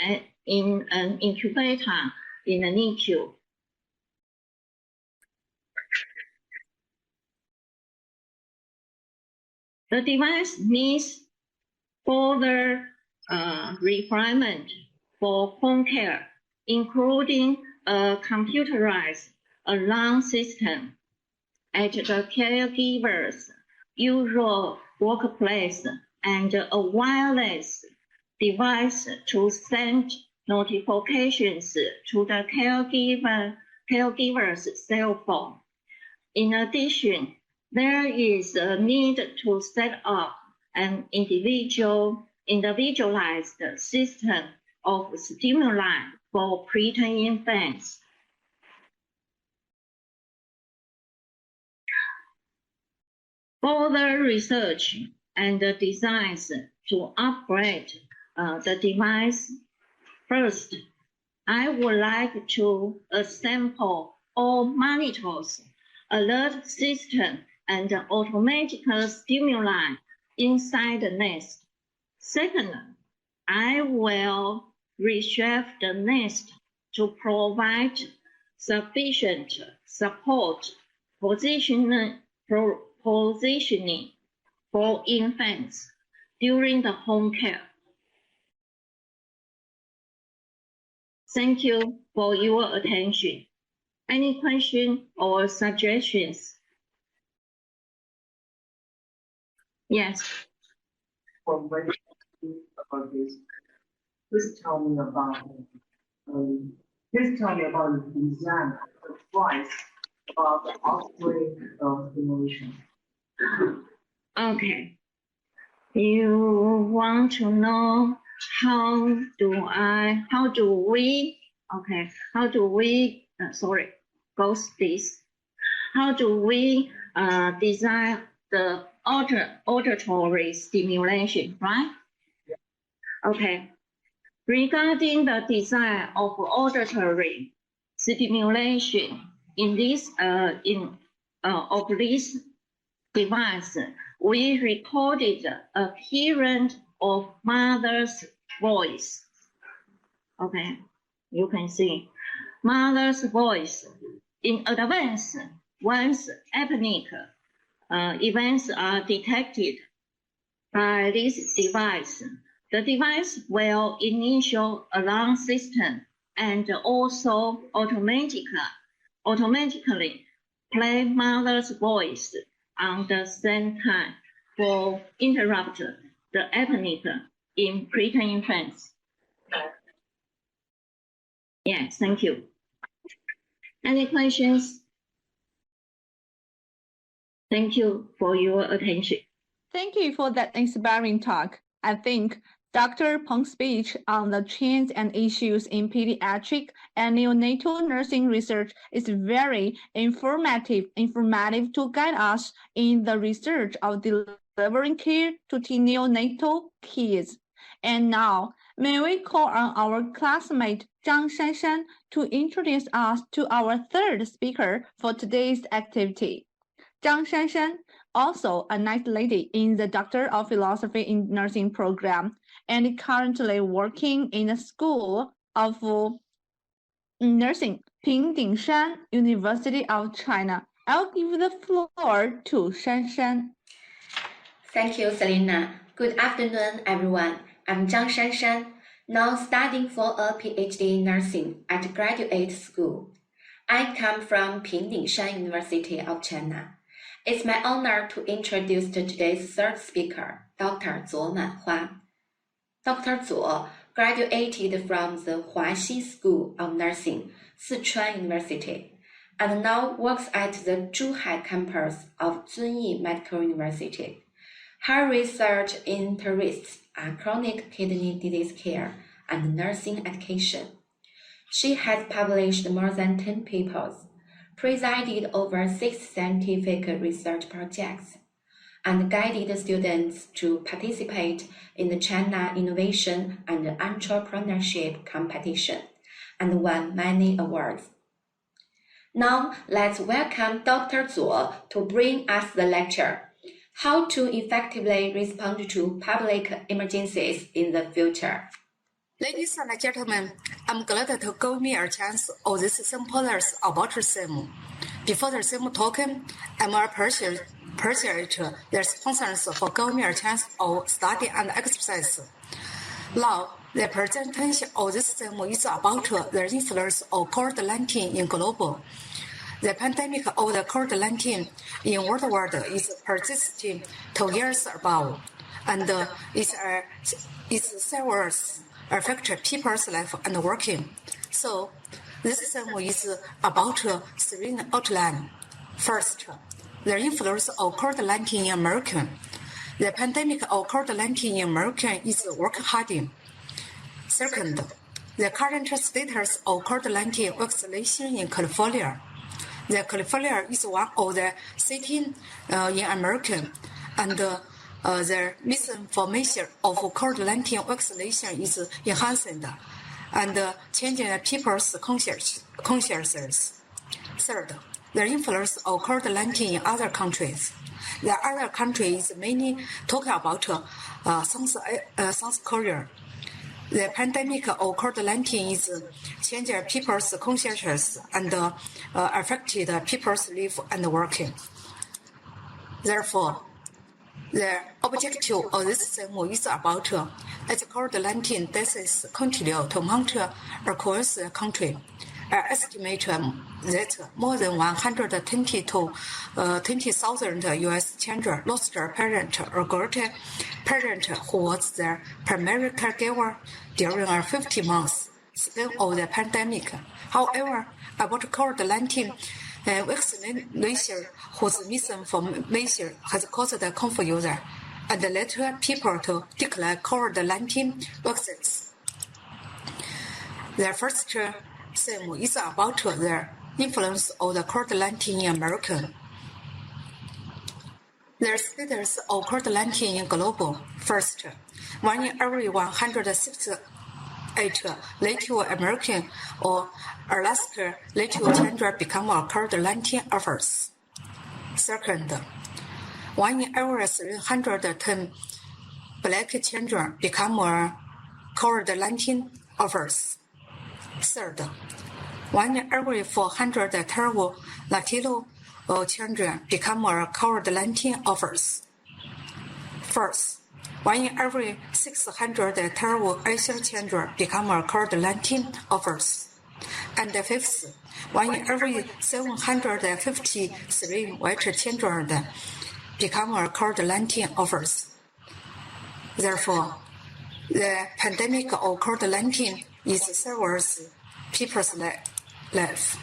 incubator in a NICU. The device needs further refinement for home care, including a computerized alarm system at the caregiver's usual workplace and a wireless device to send notifications to the caregiver's cell phone. In addition, there is a need to set up an individualized system of stimuli for preterm infants. Further research and designs to upgrade the device. First, I would like to assemble all monitors, alert system, and automatic stimuli inside the nest. Second, I will reshape the nest to provide sufficient support positioning for infants during the home care. Thank you for your attention. Any questions or suggestions? Yes. About this, please tell me about the design, the price, about the outbreak of emotion. Okay. You want to know how do we design the auditory stimulation, right? Yeah. Okay. Regarding the design of auditory stimulation in this device, we recorded a hearing of mother's voice. Okay, you can see mother's voice In advance, once epidemic events are detected by this device, the device will initiate alarm system and also automatically play mother's voice on the same time for interrupt the epidemic in preterm infants. Yes, thank you. Any questions? Thank you for your attention. Thank you for that inspiring talk. I think Dr. Peng's speech on the trends and issues in pediatric and neonatal nursing research is very informative to guide us in the research of delivering care to neonatal kids. And now, may we call on our classmate Zhang Shanshan to introduce us to our third speaker for today's activity. Zhang Shanshan, also a nice lady in the Doctor of Philosophy in Nursing program, and currently working in the School of Nursing, Pingdingshan University of China. I'll give the floor to Shanshan. Thank you, Selena. Good afternoon, everyone. I'm Zhang Shanshan, now studying for a PhD in nursing at graduate school. I come from Pingdingshan University of China. It's my honor to introduce today's third speaker, Dr. Zuo Manhua. Dr. Zuo graduated from the Huaxi School of Nursing, Sichuan University, and now works at the Zhuhai campus of Zunyi Medical University. Her research interests are chronic kidney disease care and nursing education. She has published more than 10 papers, presided over 6 scientific research projects, and guided students to participate in the China Innovation and Entrepreneurship Competition, and won many awards. Now, let's welcome Dr. Zuo to bring us the lecture, How to Effectively Respond to Public Emergencies in the Future. Ladies and gentlemen, I'm glad to give me a chance of this symposium about SIM. Before the SIM talking, I'm appreciate the sponsors for giving me a chance of study and exercise. Now, the presentation of this SIM is about the influence of COVID-19 in global. The pandemic of the COVID-19 in worldwide is persisting 2 years above, and its several affect people's life and working. So, this sum is about 3 outline. First, the influence of COVID-19 in America. The pandemic of COVID-19 in America is working hard. Second, the current status of COVID-19 vaccination in California. The California is one of the cities in America, and the misinformation of COVID-19 vaccination is enhancing and changing people's consciences. Third, the influence of COVID-19 in other countries. The other countries mainly talking about South Korea. The pandemic of COVID-19 is changing people's consciences and affected people's life and working. Therefore, the objective of this SIM is about as COVID-19 deaths continue to mount across the country. I estimate that more than 120 to 20,000 U.S. children lost their parent or grandparent who was their primary caregiver during a 50 months span of the pandemic. However, about COVID-19 vaccination whose misinformation has caused confusion and led people to declare COVID-19 vaccines. The first SIM is about the influence of the COVID-19 in America. The status of COVID-19 in global. First, 1 in every 168 Native American or Alaska Native children become a COVID-19 offers. Second, 1 in every 310 Black children become a COVID-19 offers. Third, 1 in every 412 Latino children become a COVID-19 offers. First, 1 in every 612 Asian children become a COVID-19 offers. And fifth, 1 in every 753 white children become a COVID-19 offers. Therefore, the pandemic of COVID-19 is serves people's life.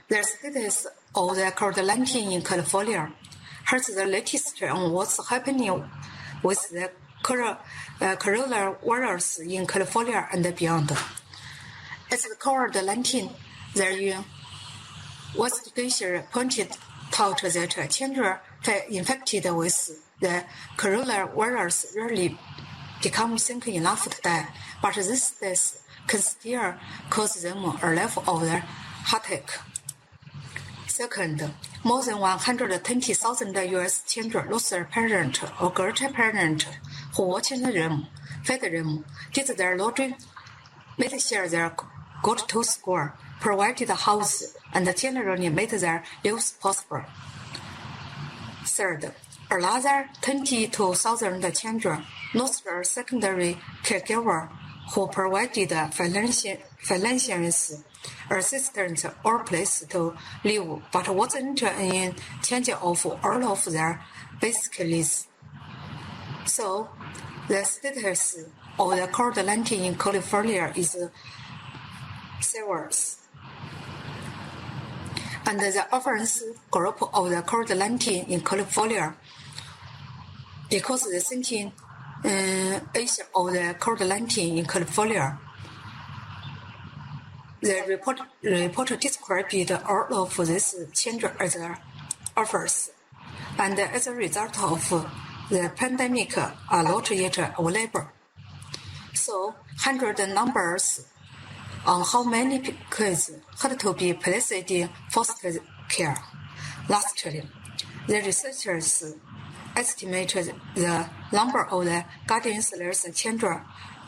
The status of the COVID-19 in California has the latest on what's happening with the coronavirus in California and beyond. As the COVID-19, their investigation pointed out that children infected with the coronavirus rarely become sick enough to die, but this death can still cause them a life of the heartache. Second, more than 120,000 U.S. children lost their parent or grandparent who watched them, fed them, did their laundry, made sure they got to school, provided a house, and generally made their lives possible. Third, another 22,000 children lost their secondary caregiver who provided financial assistance or place to live, but wasn't in charge of all of their basic needs. So, the status of the COVID-19 in California is severe. And the offense group of the COVID-19 in California, because the thinking age of the COVID-19 in California, the report described all of these changes as offers, and as a result of the pandemic are not yet available. So, 100 numbers on how many kids had to be placed in foster care. Lastly, the researchers estimated the number of the guardianless children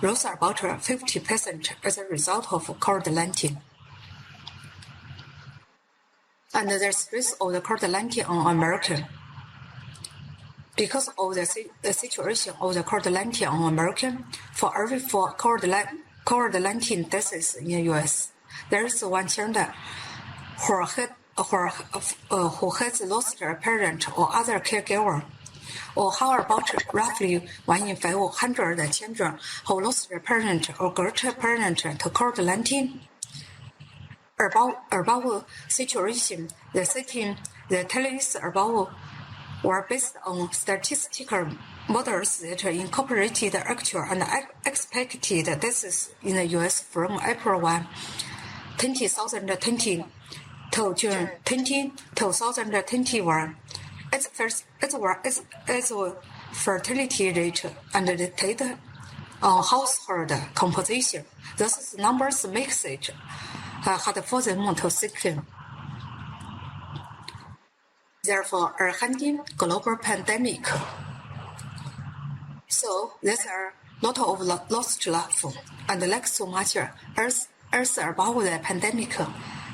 rose about 50% as a result of COVID-19. And the stress of the COVID-19 on America. Because of the situation of the COVID-19 on America, for every 4 COVID-19 deaths in the U.S., there is one child who has lost a parent or other caregiver. Or how about roughly 1 in 500 children who lost their parent or grandparent to COVID-19? Above situation, the tallies above were based on statistical models that incorporated actual and expected deaths in the U.S. from April 1, 2020 to June 20, 2021. Its fertility rate and the data on household composition. Those numbers makes it hard for them to think. Therefore, a handling global pandemic. So, there's a lot of lost life, and like so much else about the pandemic,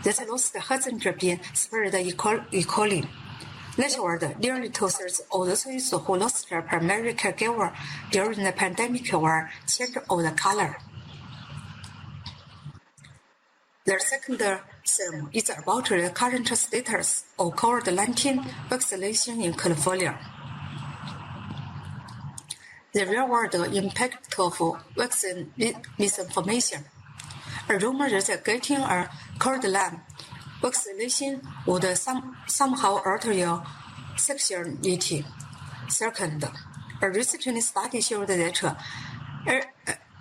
that loss hasn't been spread equally. Naturally, nearly 2/3 of those who lost their primary caregiver during the pandemic were children of the color. The second theme is about the current status of COVID-19 vaccination in California. The real-world impact of vaccine misinformation. A rumor that getting a COVID-19 vaccination would somehow alter your sexuality. Second, a recent study showed that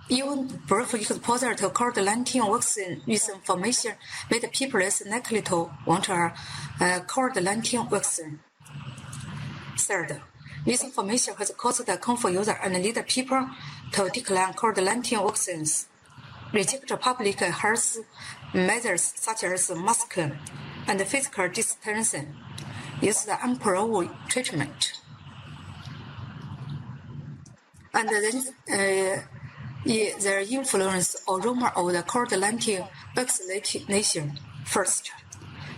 even brief exposure to COVID-19 vaccine misinformation made people less likely to want a COVID-19 vaccine. Third, misinformation has caused confused users and lead people to decline COVID-19 vaccines, reject public health measures such as masks and physical distancing, use the unapproved treatment. And then their influence or rumor of the COVID-19 vaccination. First,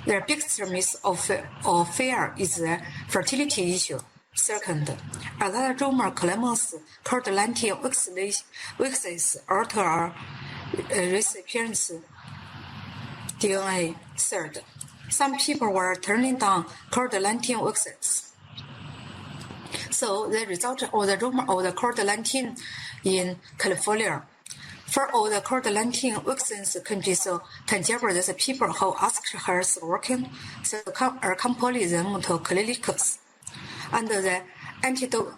their biggest myth or fear is the fertility issue. Second, another rumor claims COVID-19 vaccines alter recipients' DNA. Third, some people were turning down COVID-19 vaccines. So the result of the rumor of the COVID-19 in California. For all the COVID-19 vaccines countries can jeopardize the people who asked health working, so compel them to clinics. And the antidote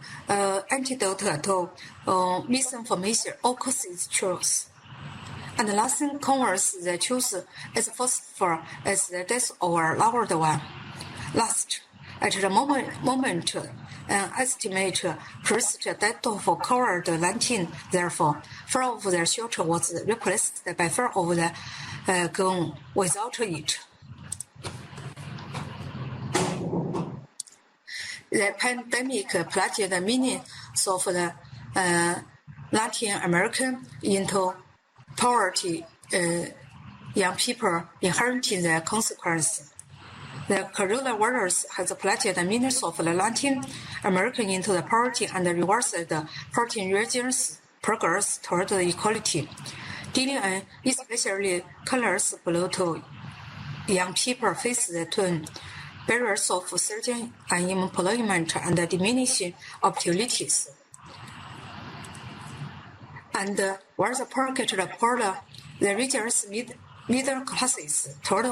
to misinformation, of course, is truth. And the last thing converts the truth is first for is the death of our loved one. Last, at the moment an estimate first death for COVID-19. Therefore, fear of their future was replaced by fear of the gone without it. The pandemic plunged the millions of the Latin American into poverty, young people inheriting the consequences. The coronavirus has plunged the millions of the Latin American into the poverty and reversed the poverty region's progress toward the equality, dealing an especially colorless blow to young people face the twin barriers of surging unemployment and diminishing opportunities. And where the poor get the poorer, the region's middle classes toward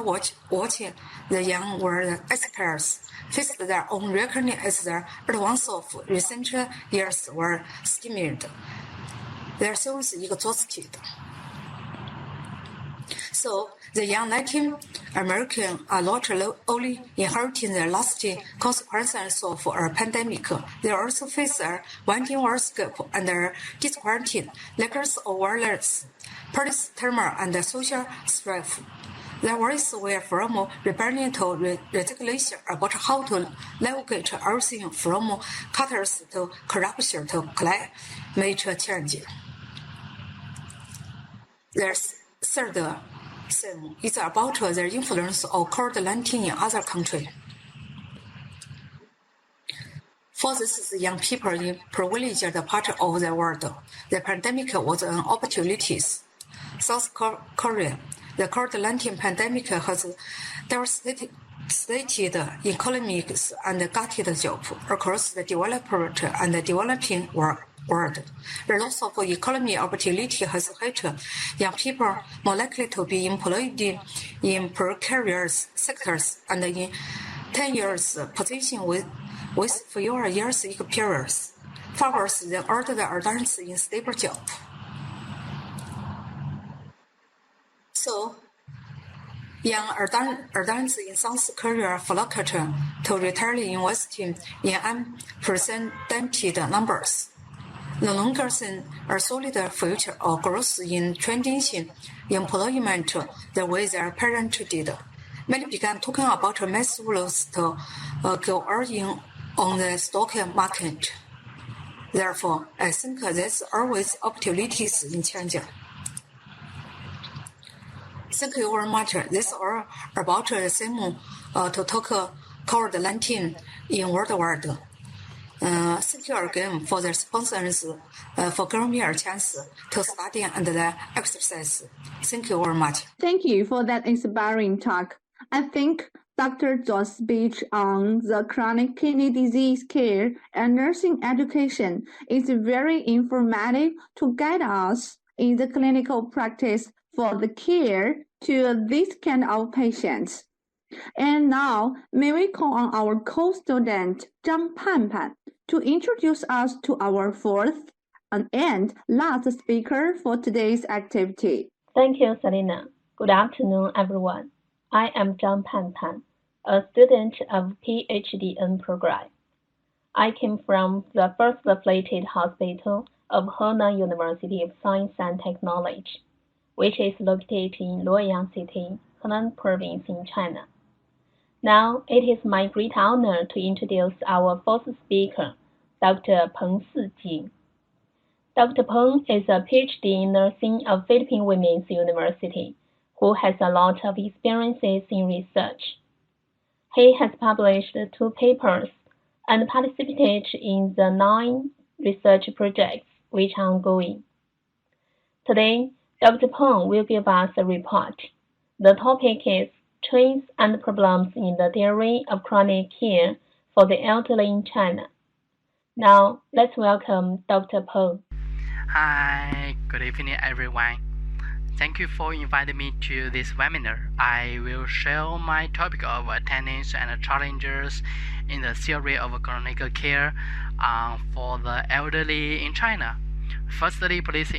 watching the young world experts face their own reckoning as the advance of recent years were stimulated. Their souls exhausted. So the young Latin American are not only inheriting the lasting consequences of a pandemic, they also face a winding landscape and disquieting layers of violence, police turmoil, and social strife. Their voices were from rebellion to resignation about how to navigate everything from cutters to corruption to climate change. Their third theme is about the influence of COVID-19 in other countries. For these young people in privileged part of the world, the pandemic was an opportunity. South Korea, the COVID-19 pandemic has devastated economics and gutted jobs across the developed and the developing world. The loss of economic opportunity has hit young people more likely to be employed in precarious sectors and in 10 years position with fewer years experience, far worse than older adults in stable job. So, young adults in South Korea flocked to retail investing in unprecedented numbers. No longer seeing a solid future or growth in transition employment the way their parents did. Many began talking about massive loss to go all in on the stock market. Therefore, I think there's always opportunities in change. Thank you very much. This is all about the theme to talk COVID-19 in worldwide. Thank you again for the sponsors for giving me a chance to study and the exercise. Thank you very much. Thank you for that inspiring talk. I think Dr. Zhuo's speech on the chronic kidney disease care and nursing education is very informative to guide us in the clinical practice for the care to this kind of patients. And now, may we call on our co-student Zhang Panpan to introduce us to our fourth and last speaker for today's activity. Thank you, Selena. Good afternoon, everyone. I am Zhang Panpan, a student of PhD program. I came from the First Fleet Hospital of Henan University of Science and Technology, which is located in Luoyang City, Henan Province in China. Now, it is my great honor to introduce our fourth speaker, Dr. Peng Sijing. Dr. Peng is a PhD in nursing at Philippine Women's University, who has a lot of experiences in research. He has published 2 papers and participated in the 9 research projects which are ongoing. Today, Dr. Peng will give us a report. The topic is Trends and Problems in the Delivery of Chronic Care for the Elderly in China. Now, let's welcome Dr. Peng. Hi, good evening everyone. Thank you for inviting me to this webinar. I will share my topic of attendance and challenges in the theory of chronic care for the elderly in China. Firstly, please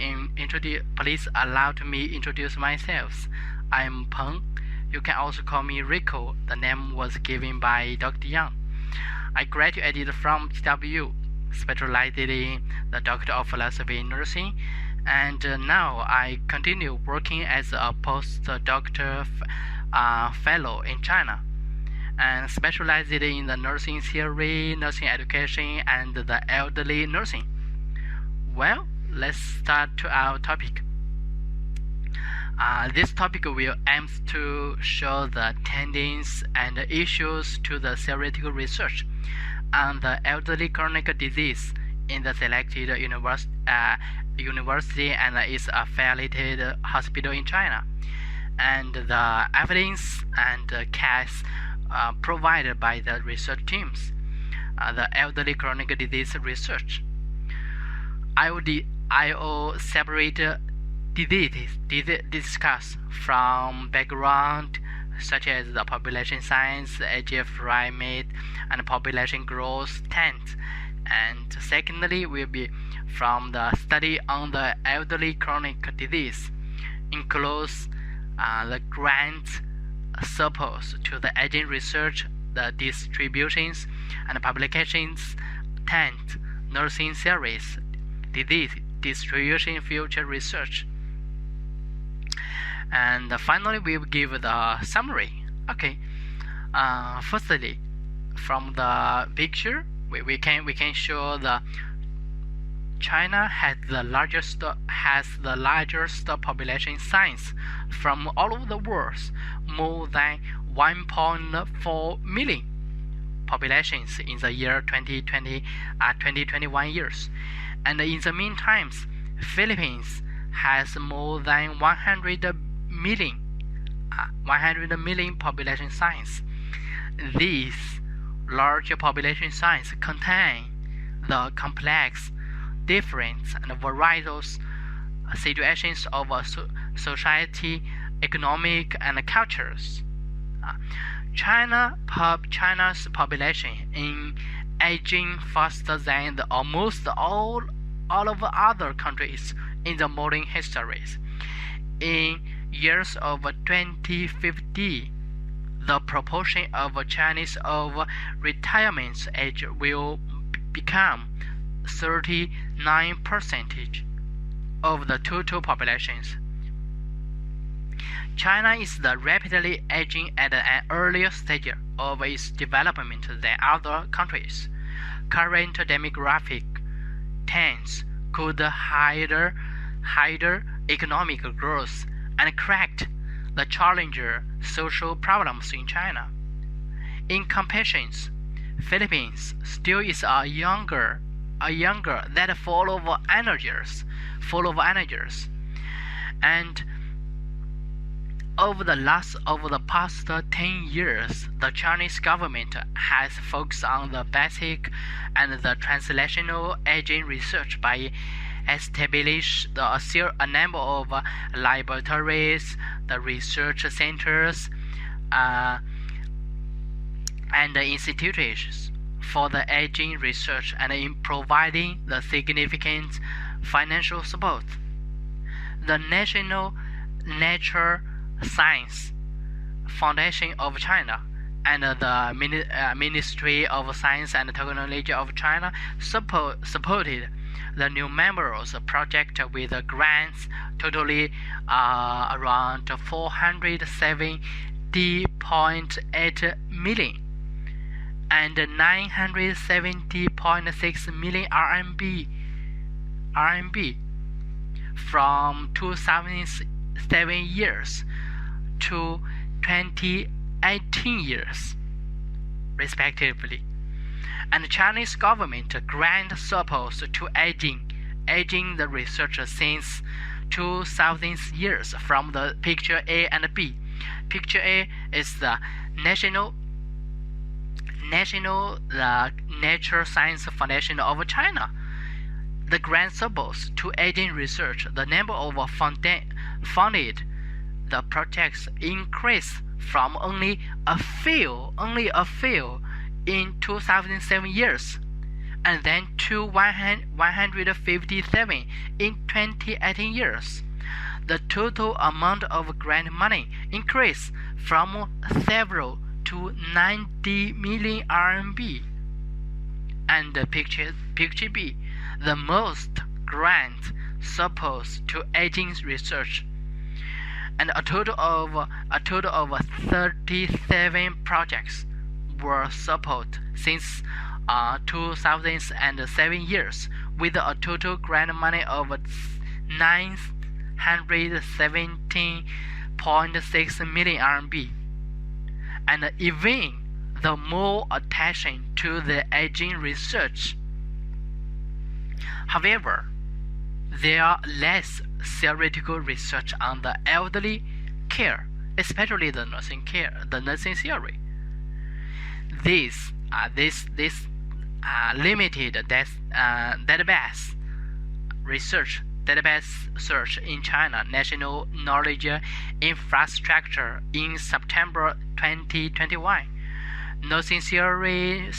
allow me to introduce myself. I'm Peng. You can also call me Rico. The name was given by Dr. Yang. I graduated from TWU, specialized in the Doctor of Philosophy in Nursing, and now I continue working as a postdoctoral fellow in China, and specialized in the nursing theory, nursing education, and the elderly nursing. Well, let's start to our topic. This topic will aim to show the tendencies and issues to the theoretical research on the elderly chronic disease in the selected university and its affiliated hospital in China, and the evidence and case provided by the research teams, the elderly chronic disease research. I will separate discuss from background such as the population science, age pyramid, and population growth trends. And secondly will be from the study on the elderly chronic disease, includes the grant support to the aging research, the distributions and publications, trend, nursing series, disease distribution future research. And finally, we will give the summary. Okay. Firstly, from the picture, we can show the China has the largest population size from all over the world, more than 1.4 million populations in the year 2021 years. And in the meantime, Philippines has more than 100 million population size. These large population size contain the complex, different, and various situations of society, economic, and cultures. China's population is aging faster than almost all of other countries in the modern histories. In years of 2050, the proportion of Chinese of retirement age will become 39% of the total populations. China is rapidly aging at an earlier stage of its development than other countries. Current demographic trends could hinder economic growth and correct the challenging social problems in China. In comparison, Philippines still is a younger that full of energies, and over the past 10 years, the Chinese government has focused on the basic and the translational aging research by establish a number of laboratories, the research centers, and institutions for the aging research, and in providing the significant financial support. The National Nature Science Foundation of China and the Ministry of Science and Technology of China supported the numerous project with grants totally around 470.8 million and 970.6 million RMB RMB from 2007 years to 2018 years, respectively. And the Chinese government grant support to aging the research since 2000 years from the Picture A and B. Picture A is the National Nature Science Foundation of China. The grant supports to aging research. The number of funded the projects increased from only a few in 2007 years, and then to 157 in 2018 years. The total amount of grant money increased from several to 90 million RMB. And Picture B, the most grant supports to aging research, and a total of 37 projects were supported since 2007 years, with a total grant money of 917.6 million RMB. And even the more attention to the aging research. However, there are less theoretical research on the elderly care, especially the nursing theory. This limited database search in China National Knowledge Infrastructure in September 2021. Nursing theory,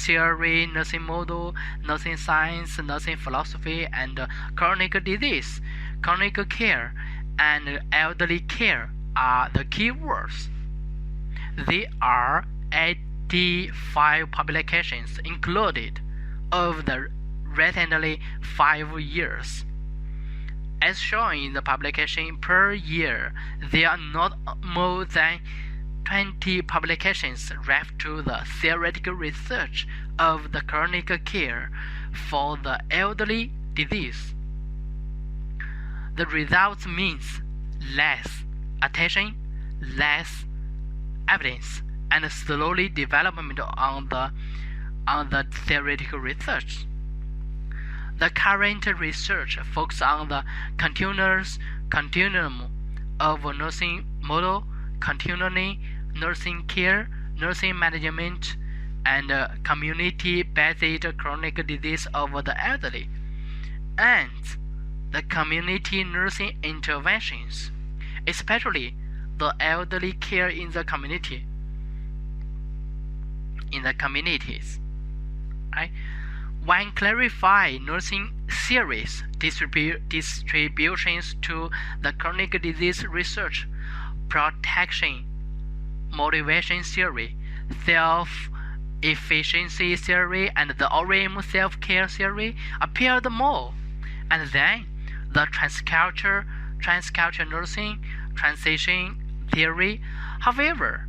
nursing model, nursing science, nursing philosophy, and chronic disease, chronic care, and elderly care are the keywords. There are 85 publications included over the recently 5 years. As shown in the publication per year, there are not more than 20 publications left to the theoretical research of the chronic care for the elderly disease. The result means less attention, less evidence, and slowly development on the theoretical research. The current research focuses on the continuum of nursing model, continuity, nursing care, nursing management, and community-based chronic disease of the elderly, and the community nursing interventions, especially the elderly care in the communities. Right? When clarify nursing theories, distributions to the chronic disease research, protection, motivation theory, self-efficiency theory, and the ORM self-care theory appeared more, and then the transcultural nursing transition theory. However,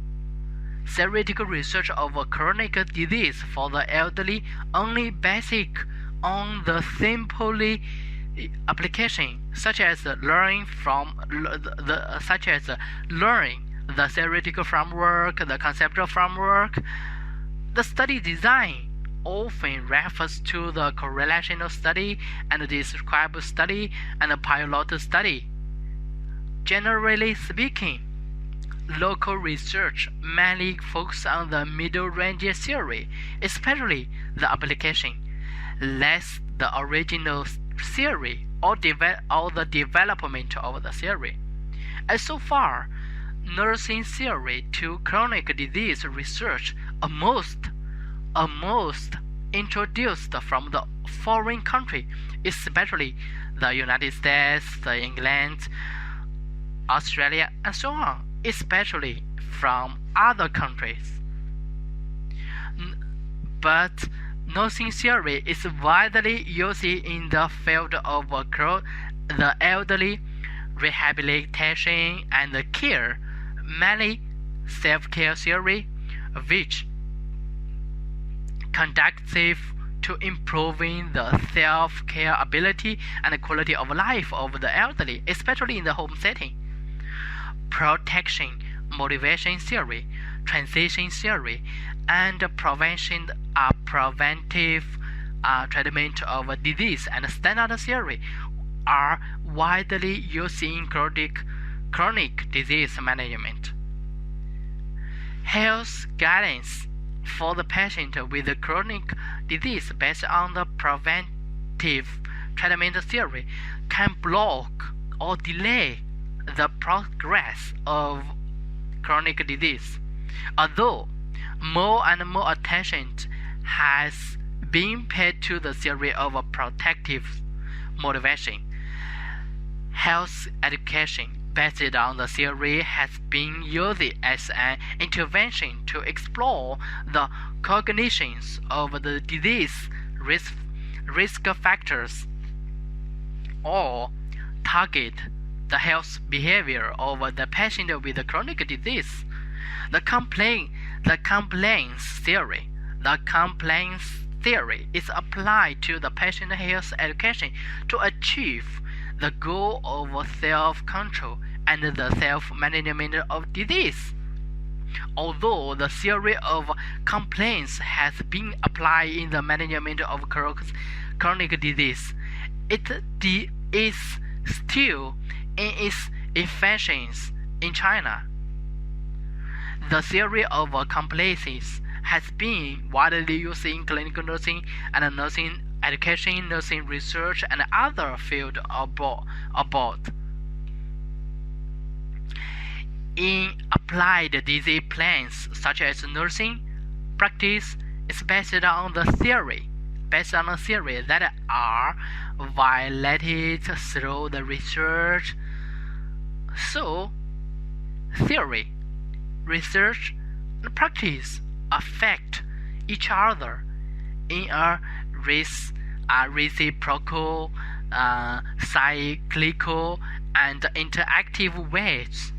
theoretical research of chronic disease for the elderly only basic on the simple application, such as learning the theoretical framework, the conceptual framework. The study design often refers to the correlational study and the descriptive study and the pilot study. Generally speaking, local research mainly focuses on the middle range theory, especially the application, less the original theory or the development of the theory. And so far, nursing theory to chronic disease research are most introduced from the foreign country, especially the United States, England, Australia, and so on, especially from other countries. But nursing theory is widely used in the field of the elderly rehabilitation and care, mainly self-care theory, which conducive to improving the self-care ability and quality of life of the elderly, especially in the home setting. Protection, motivation theory, transition theory, and preventive treatment of disease and standard theory are widely used in chronic disease management. Health guidance for the patient with chronic disease based on the preventive treatment theory can block or delay the progress of chronic disease. Although more and more attention has been paid to the theory of protective motivation, health education based on the theory has been used as an intervention to explore the cognitions of the disease risk factors or target the health behavior of the patient with chronic disease. The complaints theory is applied to the patient health education to achieve the goal of self-control and the self-management of disease. Although the theory of complaints has been applied in the management of chronic disease, it is still in its infancy in China. The theory of complaints has been widely used in clinical nursing and nursing education, nursing research, and other fields abroad. In applied disease plans such as nursing practice is based on the theory that are validated through the research. So, theory, research, and practice affect each other in a reciprocal, cyclical, and interactive ways,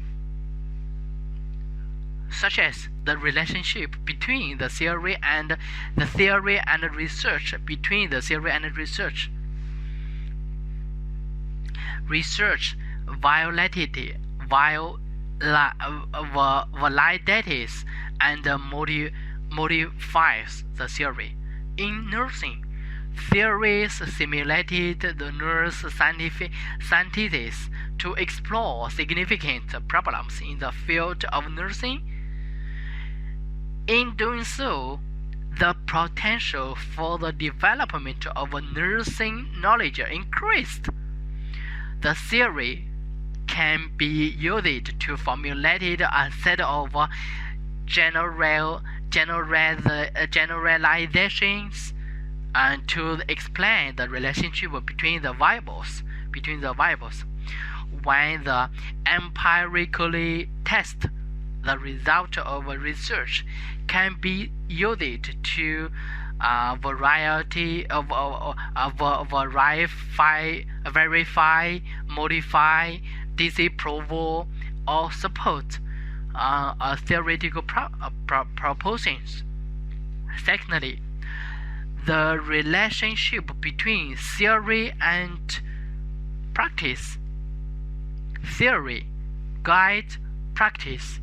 such as the relationship between the theory and research, between the theory and research. Research validates and modifies the theory. In nursing, theories simulated the nurse scientists to explore significant problems in the field of nursing. In doing so, the potential for the development of nursing knowledge increased. The theory can be used to formulate a set of generalizations and to explain the relationship between the variables. When the empirically test the result of research can be used to verify, modify, disapprove, or support theoretical propositions. Secondly, the relationship between theory and practice. Theory guides practice.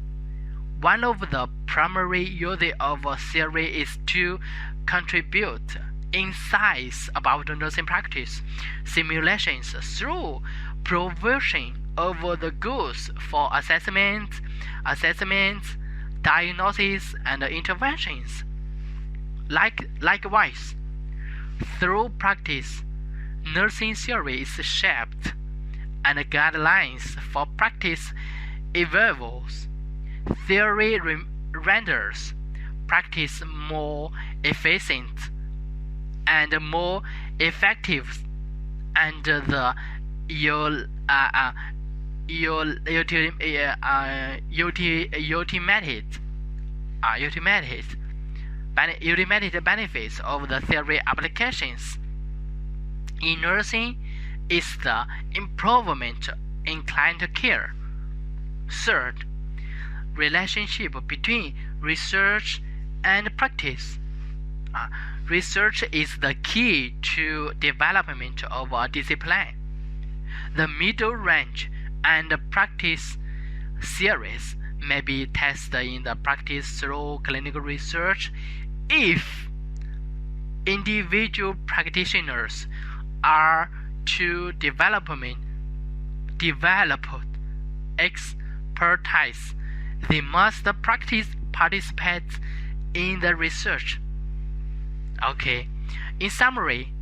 One of the primary uses of theory is to contribute insights about nursing practice, simulations through provision of the goods for assessments, diagnosis, and interventions. Likewise, through practice, nursing theory is shaped, and guidelines for practice evolves. Theory renders practice more efficient and more effective, and the ultimate benefits of the theory applications in nursing is the improvement in client care. Third, relationship between research and practice. research is the key to development of a discipline. The middle range and practice theories may be tested in the practice through clinical research if individual practitioners are to develop expertise. They must participate in the research. Okay, in summary,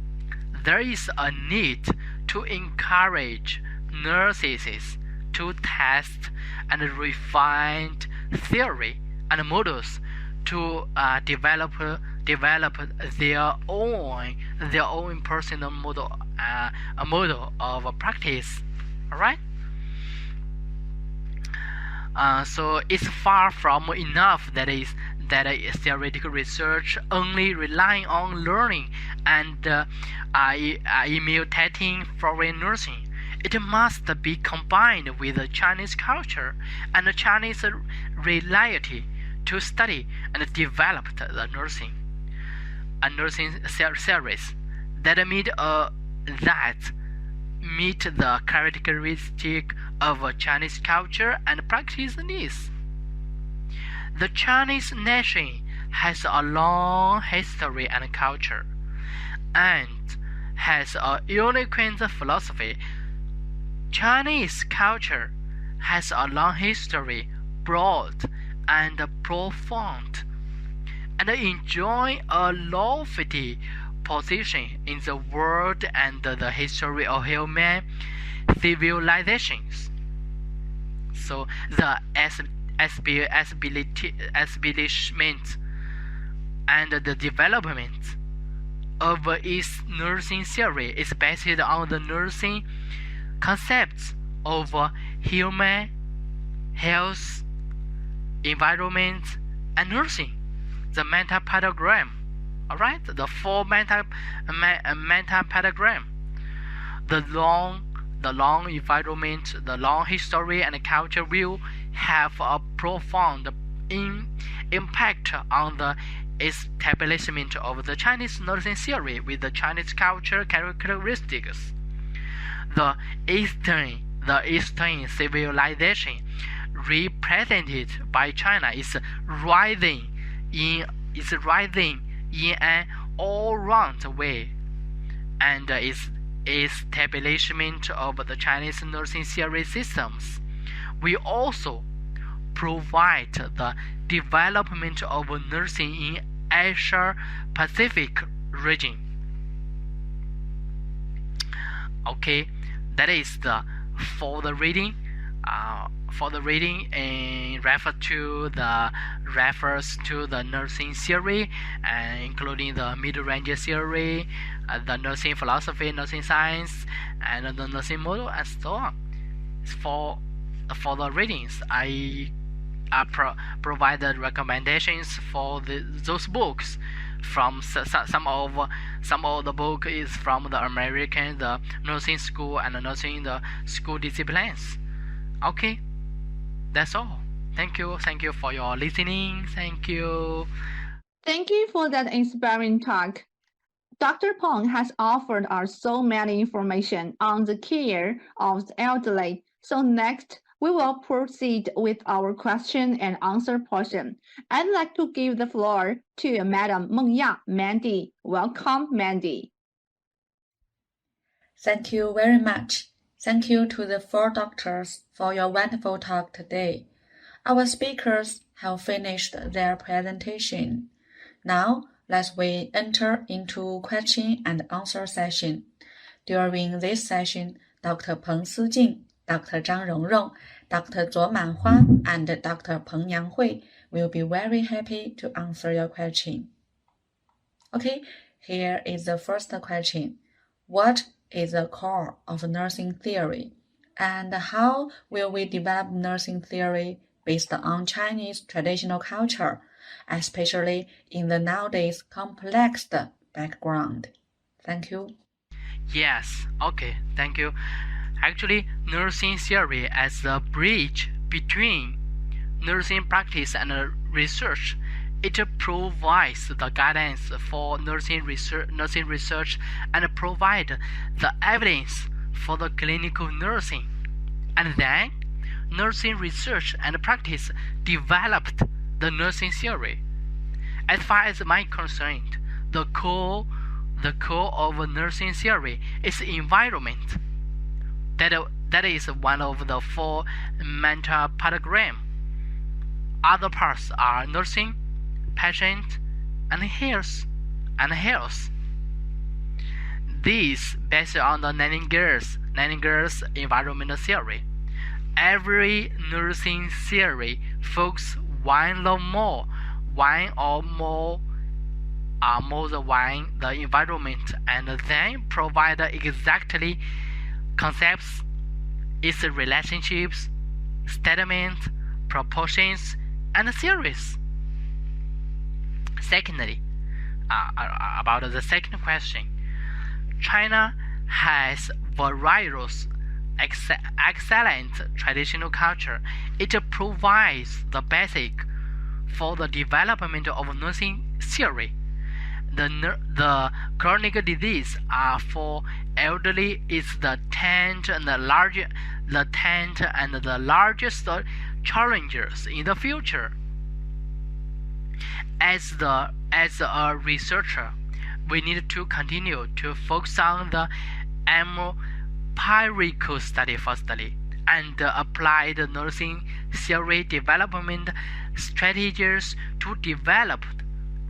there is a need to encourage nurses to test and refine theory and models to develop their own personal model of practice. All right. So it's far from enough that theoretical research only relying on learning and imitating foreign nursing. It must be combined with the Chinese culture and the Chinese reality to study and develop the nursing series that meet the characteristic of Chinese culture and practice needs. The Chinese nation has a long history and culture, and has a unique philosophy. Chinese culture has a long history, broad and profound, and enjoy a lofty position in the world and the history of human civilizations. So the establishment and the development of its nursing theory is based on the nursing concepts of human health, environment, and nursing. The mental pentagram. Alright, the four mental pentagram. The long environment, the long history and culture will have a profound impact on the establishment of the Chinese nursing theory with the Chinese culture characteristics. The Eastern civilization represented by China is rising in an all-round way, and its establishment of the Chinese nursing theory systems will also provide the development of nursing in Asia Pacific region. Okay, that is for the reading. Refers to the nursing theory, including the middle range theory, the nursing philosophy, nursing science, and the nursing model, and so on. For the readings, I provided recommendations for those books. From some of the book is from the American, the nursing school, and the nursing the school disciplines. Okay, that's all. Thank you for your listening. Thank you for that inspiring talk. Dr. Peng has offered us so many information on the care of the elderly. So next, we will proceed with our question and answer portion. I'd like to give the floor to Madam Meng Ya, Mandy. Welcome, Mandy. Thank you very much. Thank you to the four doctors for your wonderful talk today. Our speakers have finished their presentation. Now, let's enter into question and answer session. During this session, Dr. Peng Sijing, Dr. Zhang Rongrong, Dr. Zuo Manhua, and Dr. Peng Yanghui will be very happy to answer your question. Okay, here is the first question. What is the core of nursing theory, and how will we develop nursing theory based on Chinese traditional culture, especially in the nowadays complex background? Thank you. Yes, okay, thank you. Actually, nursing theory as a bridge between nursing practice and research It provides the guidance for nursing research and provide the evidence for the clinical nursing. And then, nursing research and practice developed the nursing theory. As far as I'm concerned, the core of nursing theory is environment. That is one of the 4 mental paradigms. Other parts are nursing, patient, and health. These based on the Nanninger's environmental theory. Every nursing theory focuses one or more the environment, and then provide exactly concepts, its relationships, statements, proportions, and theories. Secondly, about the second question, China has various excellent traditional culture. It provides the basic for the development of nursing theory. The chronic disease for elderly is the 10th and the largest challenges in the future. As a researcher, we need to continue to focus on the empirical study firstly, and apply the nursing theory development strategies to develop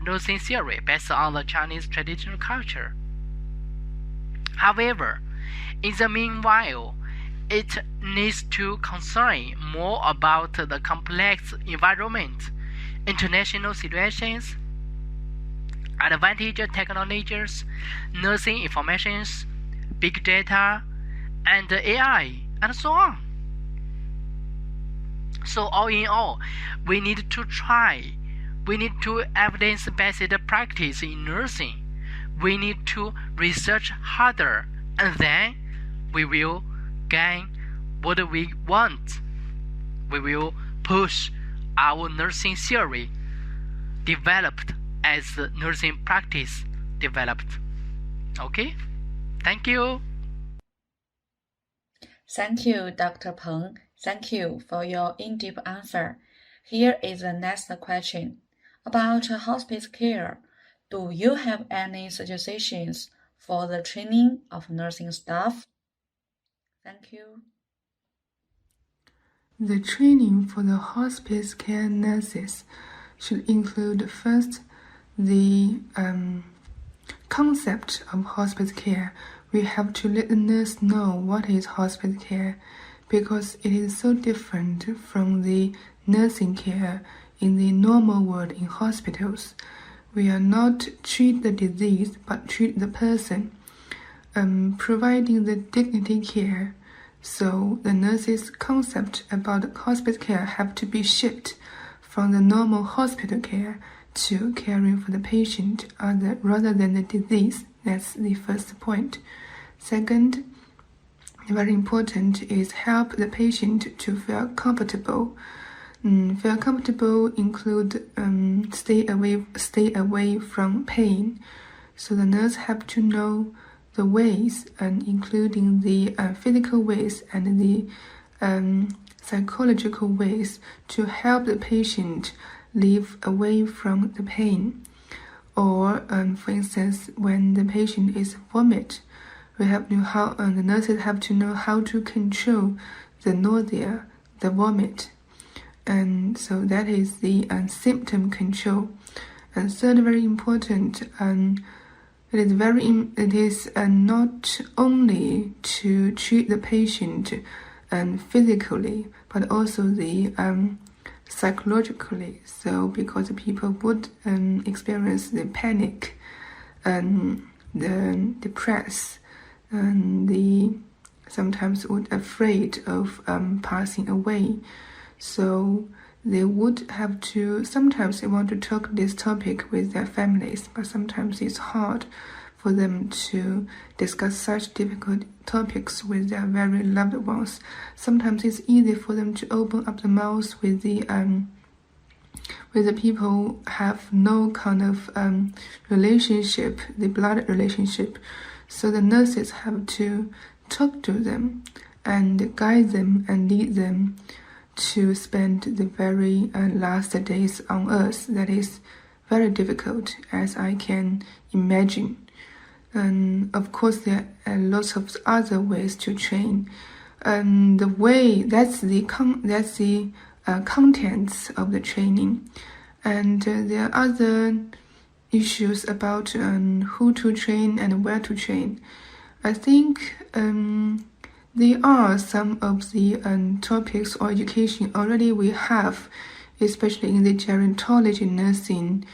nursing theory based on the Chinese traditional culture. However, in the meanwhile, it needs to concern more about the complex environment, international situations, advanced technologies, nursing informations, big data, and AI, and so on. So all in all, we need to evidence-based practice in nursing. We need to research harder, and then we will gain what we want. We will push our nursing theory developed as the nursing practice developed. Okay? Thank you. Thank you, Dr. Peng. Thank you for your in-depth answer. Here is the next question. About hospice care, do you have any suggestions for the training of nursing staff? Thank you. The training for the hospice care nurses should include first the concept of hospice care. We have to let the nurse know what is hospice care, because it is so different from the nursing care in the normal world in hospitals. We are not treat the disease, but treat the person, providing the dignity care. So the nurse's concept about hospice care have to be shifted from the normal hospital care to caring for the patient rather than the disease. That's the first point. Second, very important is help the patient to feel comfortable. Feel comfortable include stay away from pain. So the nurse have to know the ways, and including the physical ways and the psychological ways to help the patient live away from the pain. Or, for instance, when the patient is vomit, we have to know how the nurses have to know how to control the nausea, the vomit, and so that is the symptom control. And third, very important, it is not only to treat the patient physically, but also the psychologically. So because people would experience the panic and the depress, and the sometimes would afraid of passing away. So they would have to, sometimes they want to talk this topic with their families, but sometimes it's hard for them to discuss such difficult topics with their very loved ones. Sometimes it's easy for them to open up the mouth with with the people have no kind of relationship, the blood relationship. So the nurses have to talk to them and guide them and lead them to spend the very last days on earth. That is very difficult, as I can imagine. And of course, there are lots of other ways to train. And the way that's the contents of the training. And there are other issues about who to train and where to train. I think there are some of the topics or education already we have, especially in the gerontology nursing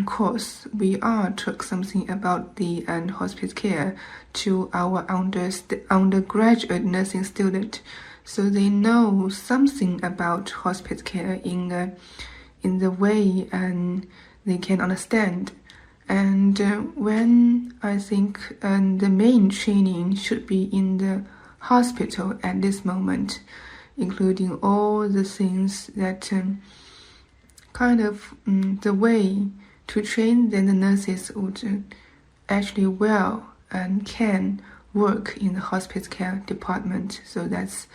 course. We are took something about the hospice care to our undergraduate nursing student, so they know something about hospice care in the way and they can understand. And when I think the main training should be in the hospital at this moment, including all the things that kind of the way to train, then the nurses would actually well and can work in the hospice care department. So that's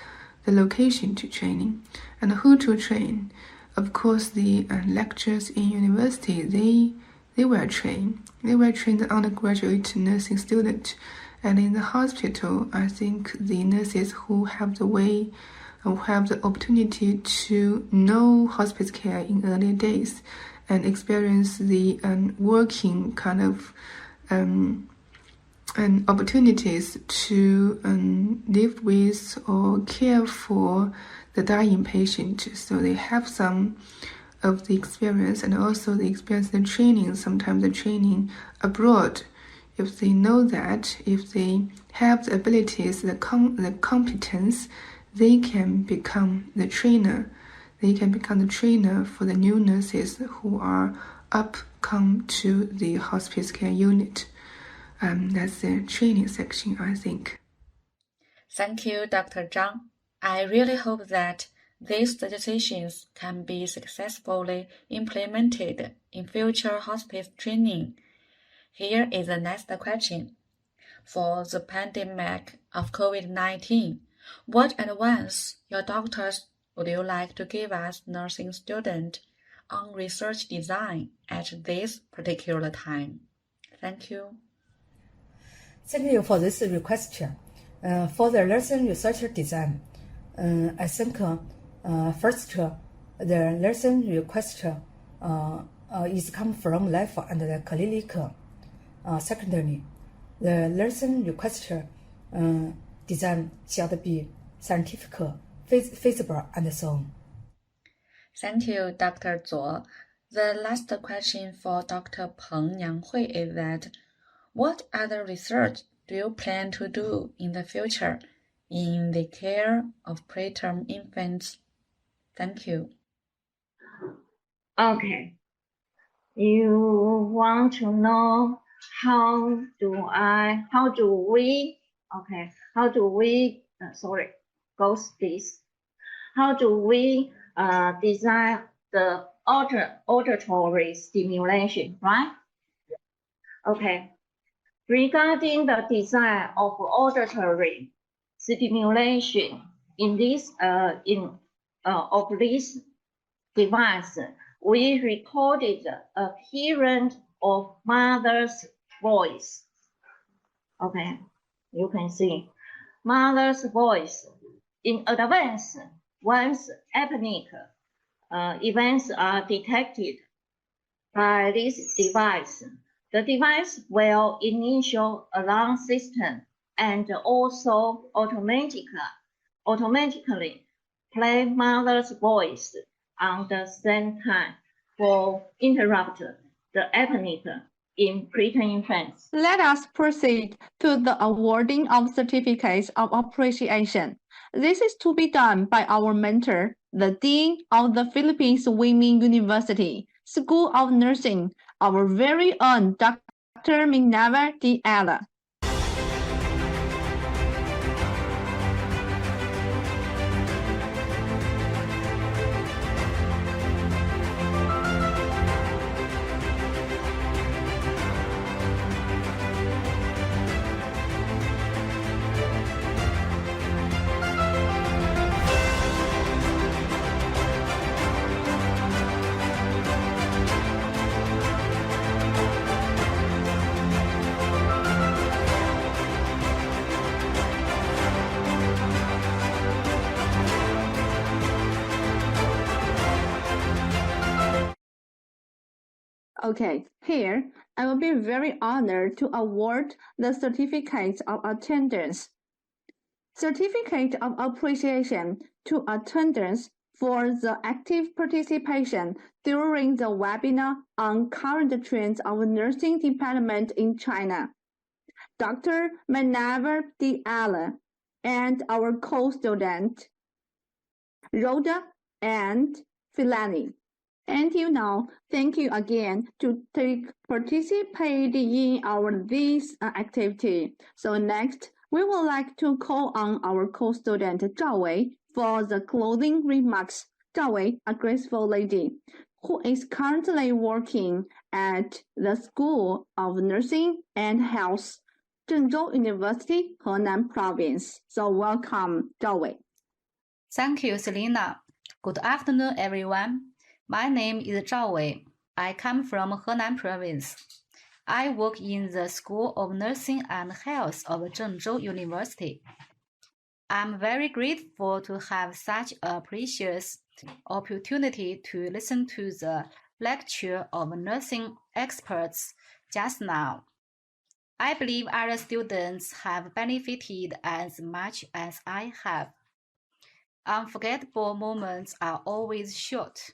the location to training. And who to train? Of course, the lecturers in university, they were trained. They were trained undergraduate nursing student. And in the hospital, I think the nurses who have the way or have the opportunity to know hospice care in early days and experience the working kind of and opportunities to live with or care for the dying patient. So they have some of the experience and also the experience in training, sometimes the training abroad. If they know that, if they have the abilities, the competence, they can become the trainer. They can become the trainer for the new nurses who are come to the hospice care unit. That's the training section, I think. Thank you, Dr. Zhang. I really hope that these suggestions can be successfully implemented in future hospice training. Here is the next question. For the pandemic of COVID-19, what advice your doctors would you like to give us nursing students on research design at this particular time? Thank you. Thank you for this request. For the nursing research design, I think first the nursing request is come from life and the clinic. Secondly, the nursing request design should be scientific, feasible, and so on. Thank you, Dr. Zuo. The last question for Dr. Peng Nyanghui is that, what other research do you plan to do in the future in the care of preterm infants? Thank you. Okay. You want to know how do we design the auditory stimulation, right? Okay. Regarding the design of auditory stimulation in this device, we recorded a parent of mother's voice. Okay, you can see mother's voice. In advance, once apneic events are detected by this device, the device will initiate alarm system and also automatically play mother's voice at the same time for interrupt the apneic in preterm infants. Let us proceed to the awarding of certificates of appreciation. This is to be done by our mentor, the Dean of the Philippines Women University School of Nursing, our very own Dr. Minerva D. Ella. Okay, here I will be very honored to award the Certificate of Attendance. Certificate of Appreciation to Attendance for the active participation during the webinar on current trends of nursing department in China. Dr. Manaver Diala and our co-student, Rhoda and Filani. Until now, thank you again to participate in this activity. So next, we would like to call on our co-student Zhao Wei for the closing remarks. Zhao Wei, a graceful lady, who is currently working at the School of Nursing and Health, Zhengzhou University, Henan Province. So welcome, Zhao Wei. Thank you, Selina. Good afternoon, everyone. My name is Zhao Wei. I come from Henan Province. I work in the School of Nursing and Health of Zhengzhou University. I'm very grateful to have such a precious opportunity to listen to the lecture of nursing experts just now. I believe other students have benefited as much as I have. Unforgettable moments are always short.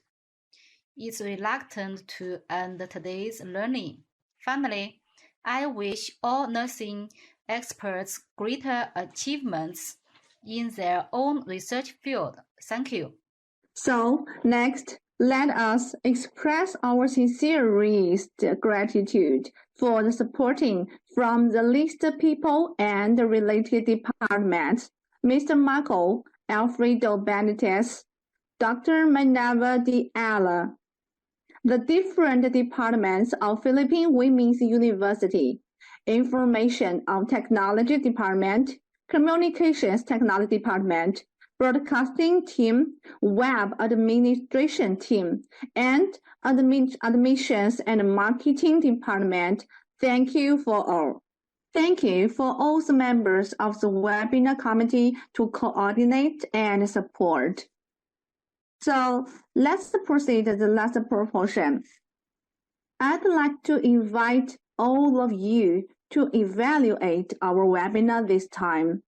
It's reluctant to end today's learning. Finally, I wish all nursing experts greater achievements in their own research field. Thank you. So, next, let us express our sincerest gratitude for the supporting from the listed people and the related departments, Mr. Marco Alfredo Benitez, Dr. Manava Diala, the different departments of Philippine Women's University, Information of Technology Department, Communications Technology Department, Broadcasting Team, Web Administration Team, and Admissions and Marketing Department. Thank you for all. Thank you for all the members of the webinar committee to coordinate and support. So let's proceed to the last proportion. I'd like to invite all of you to evaluate our webinar this time.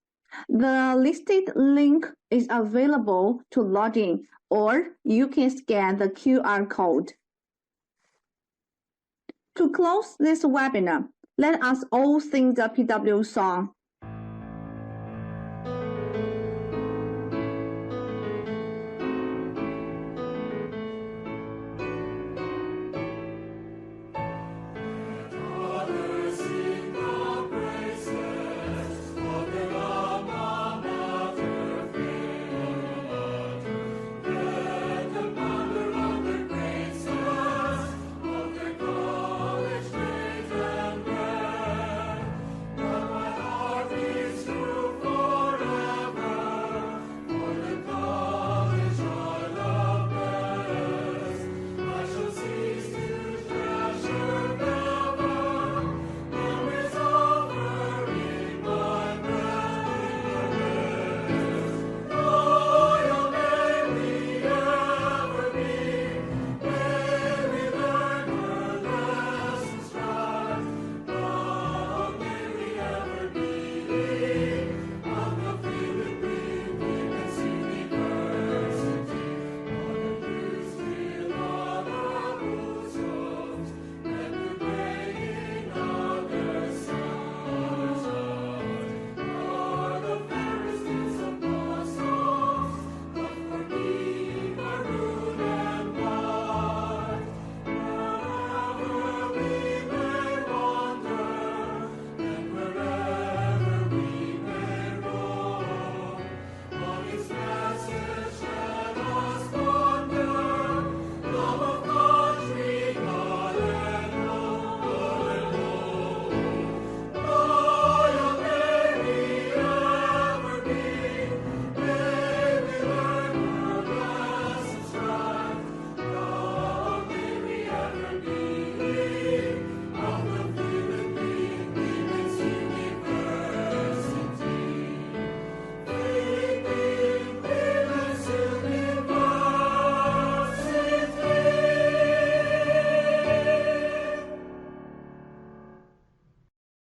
The listed link is available to log in, or you can scan the QR code. To close this webinar, let us all sing the PW song.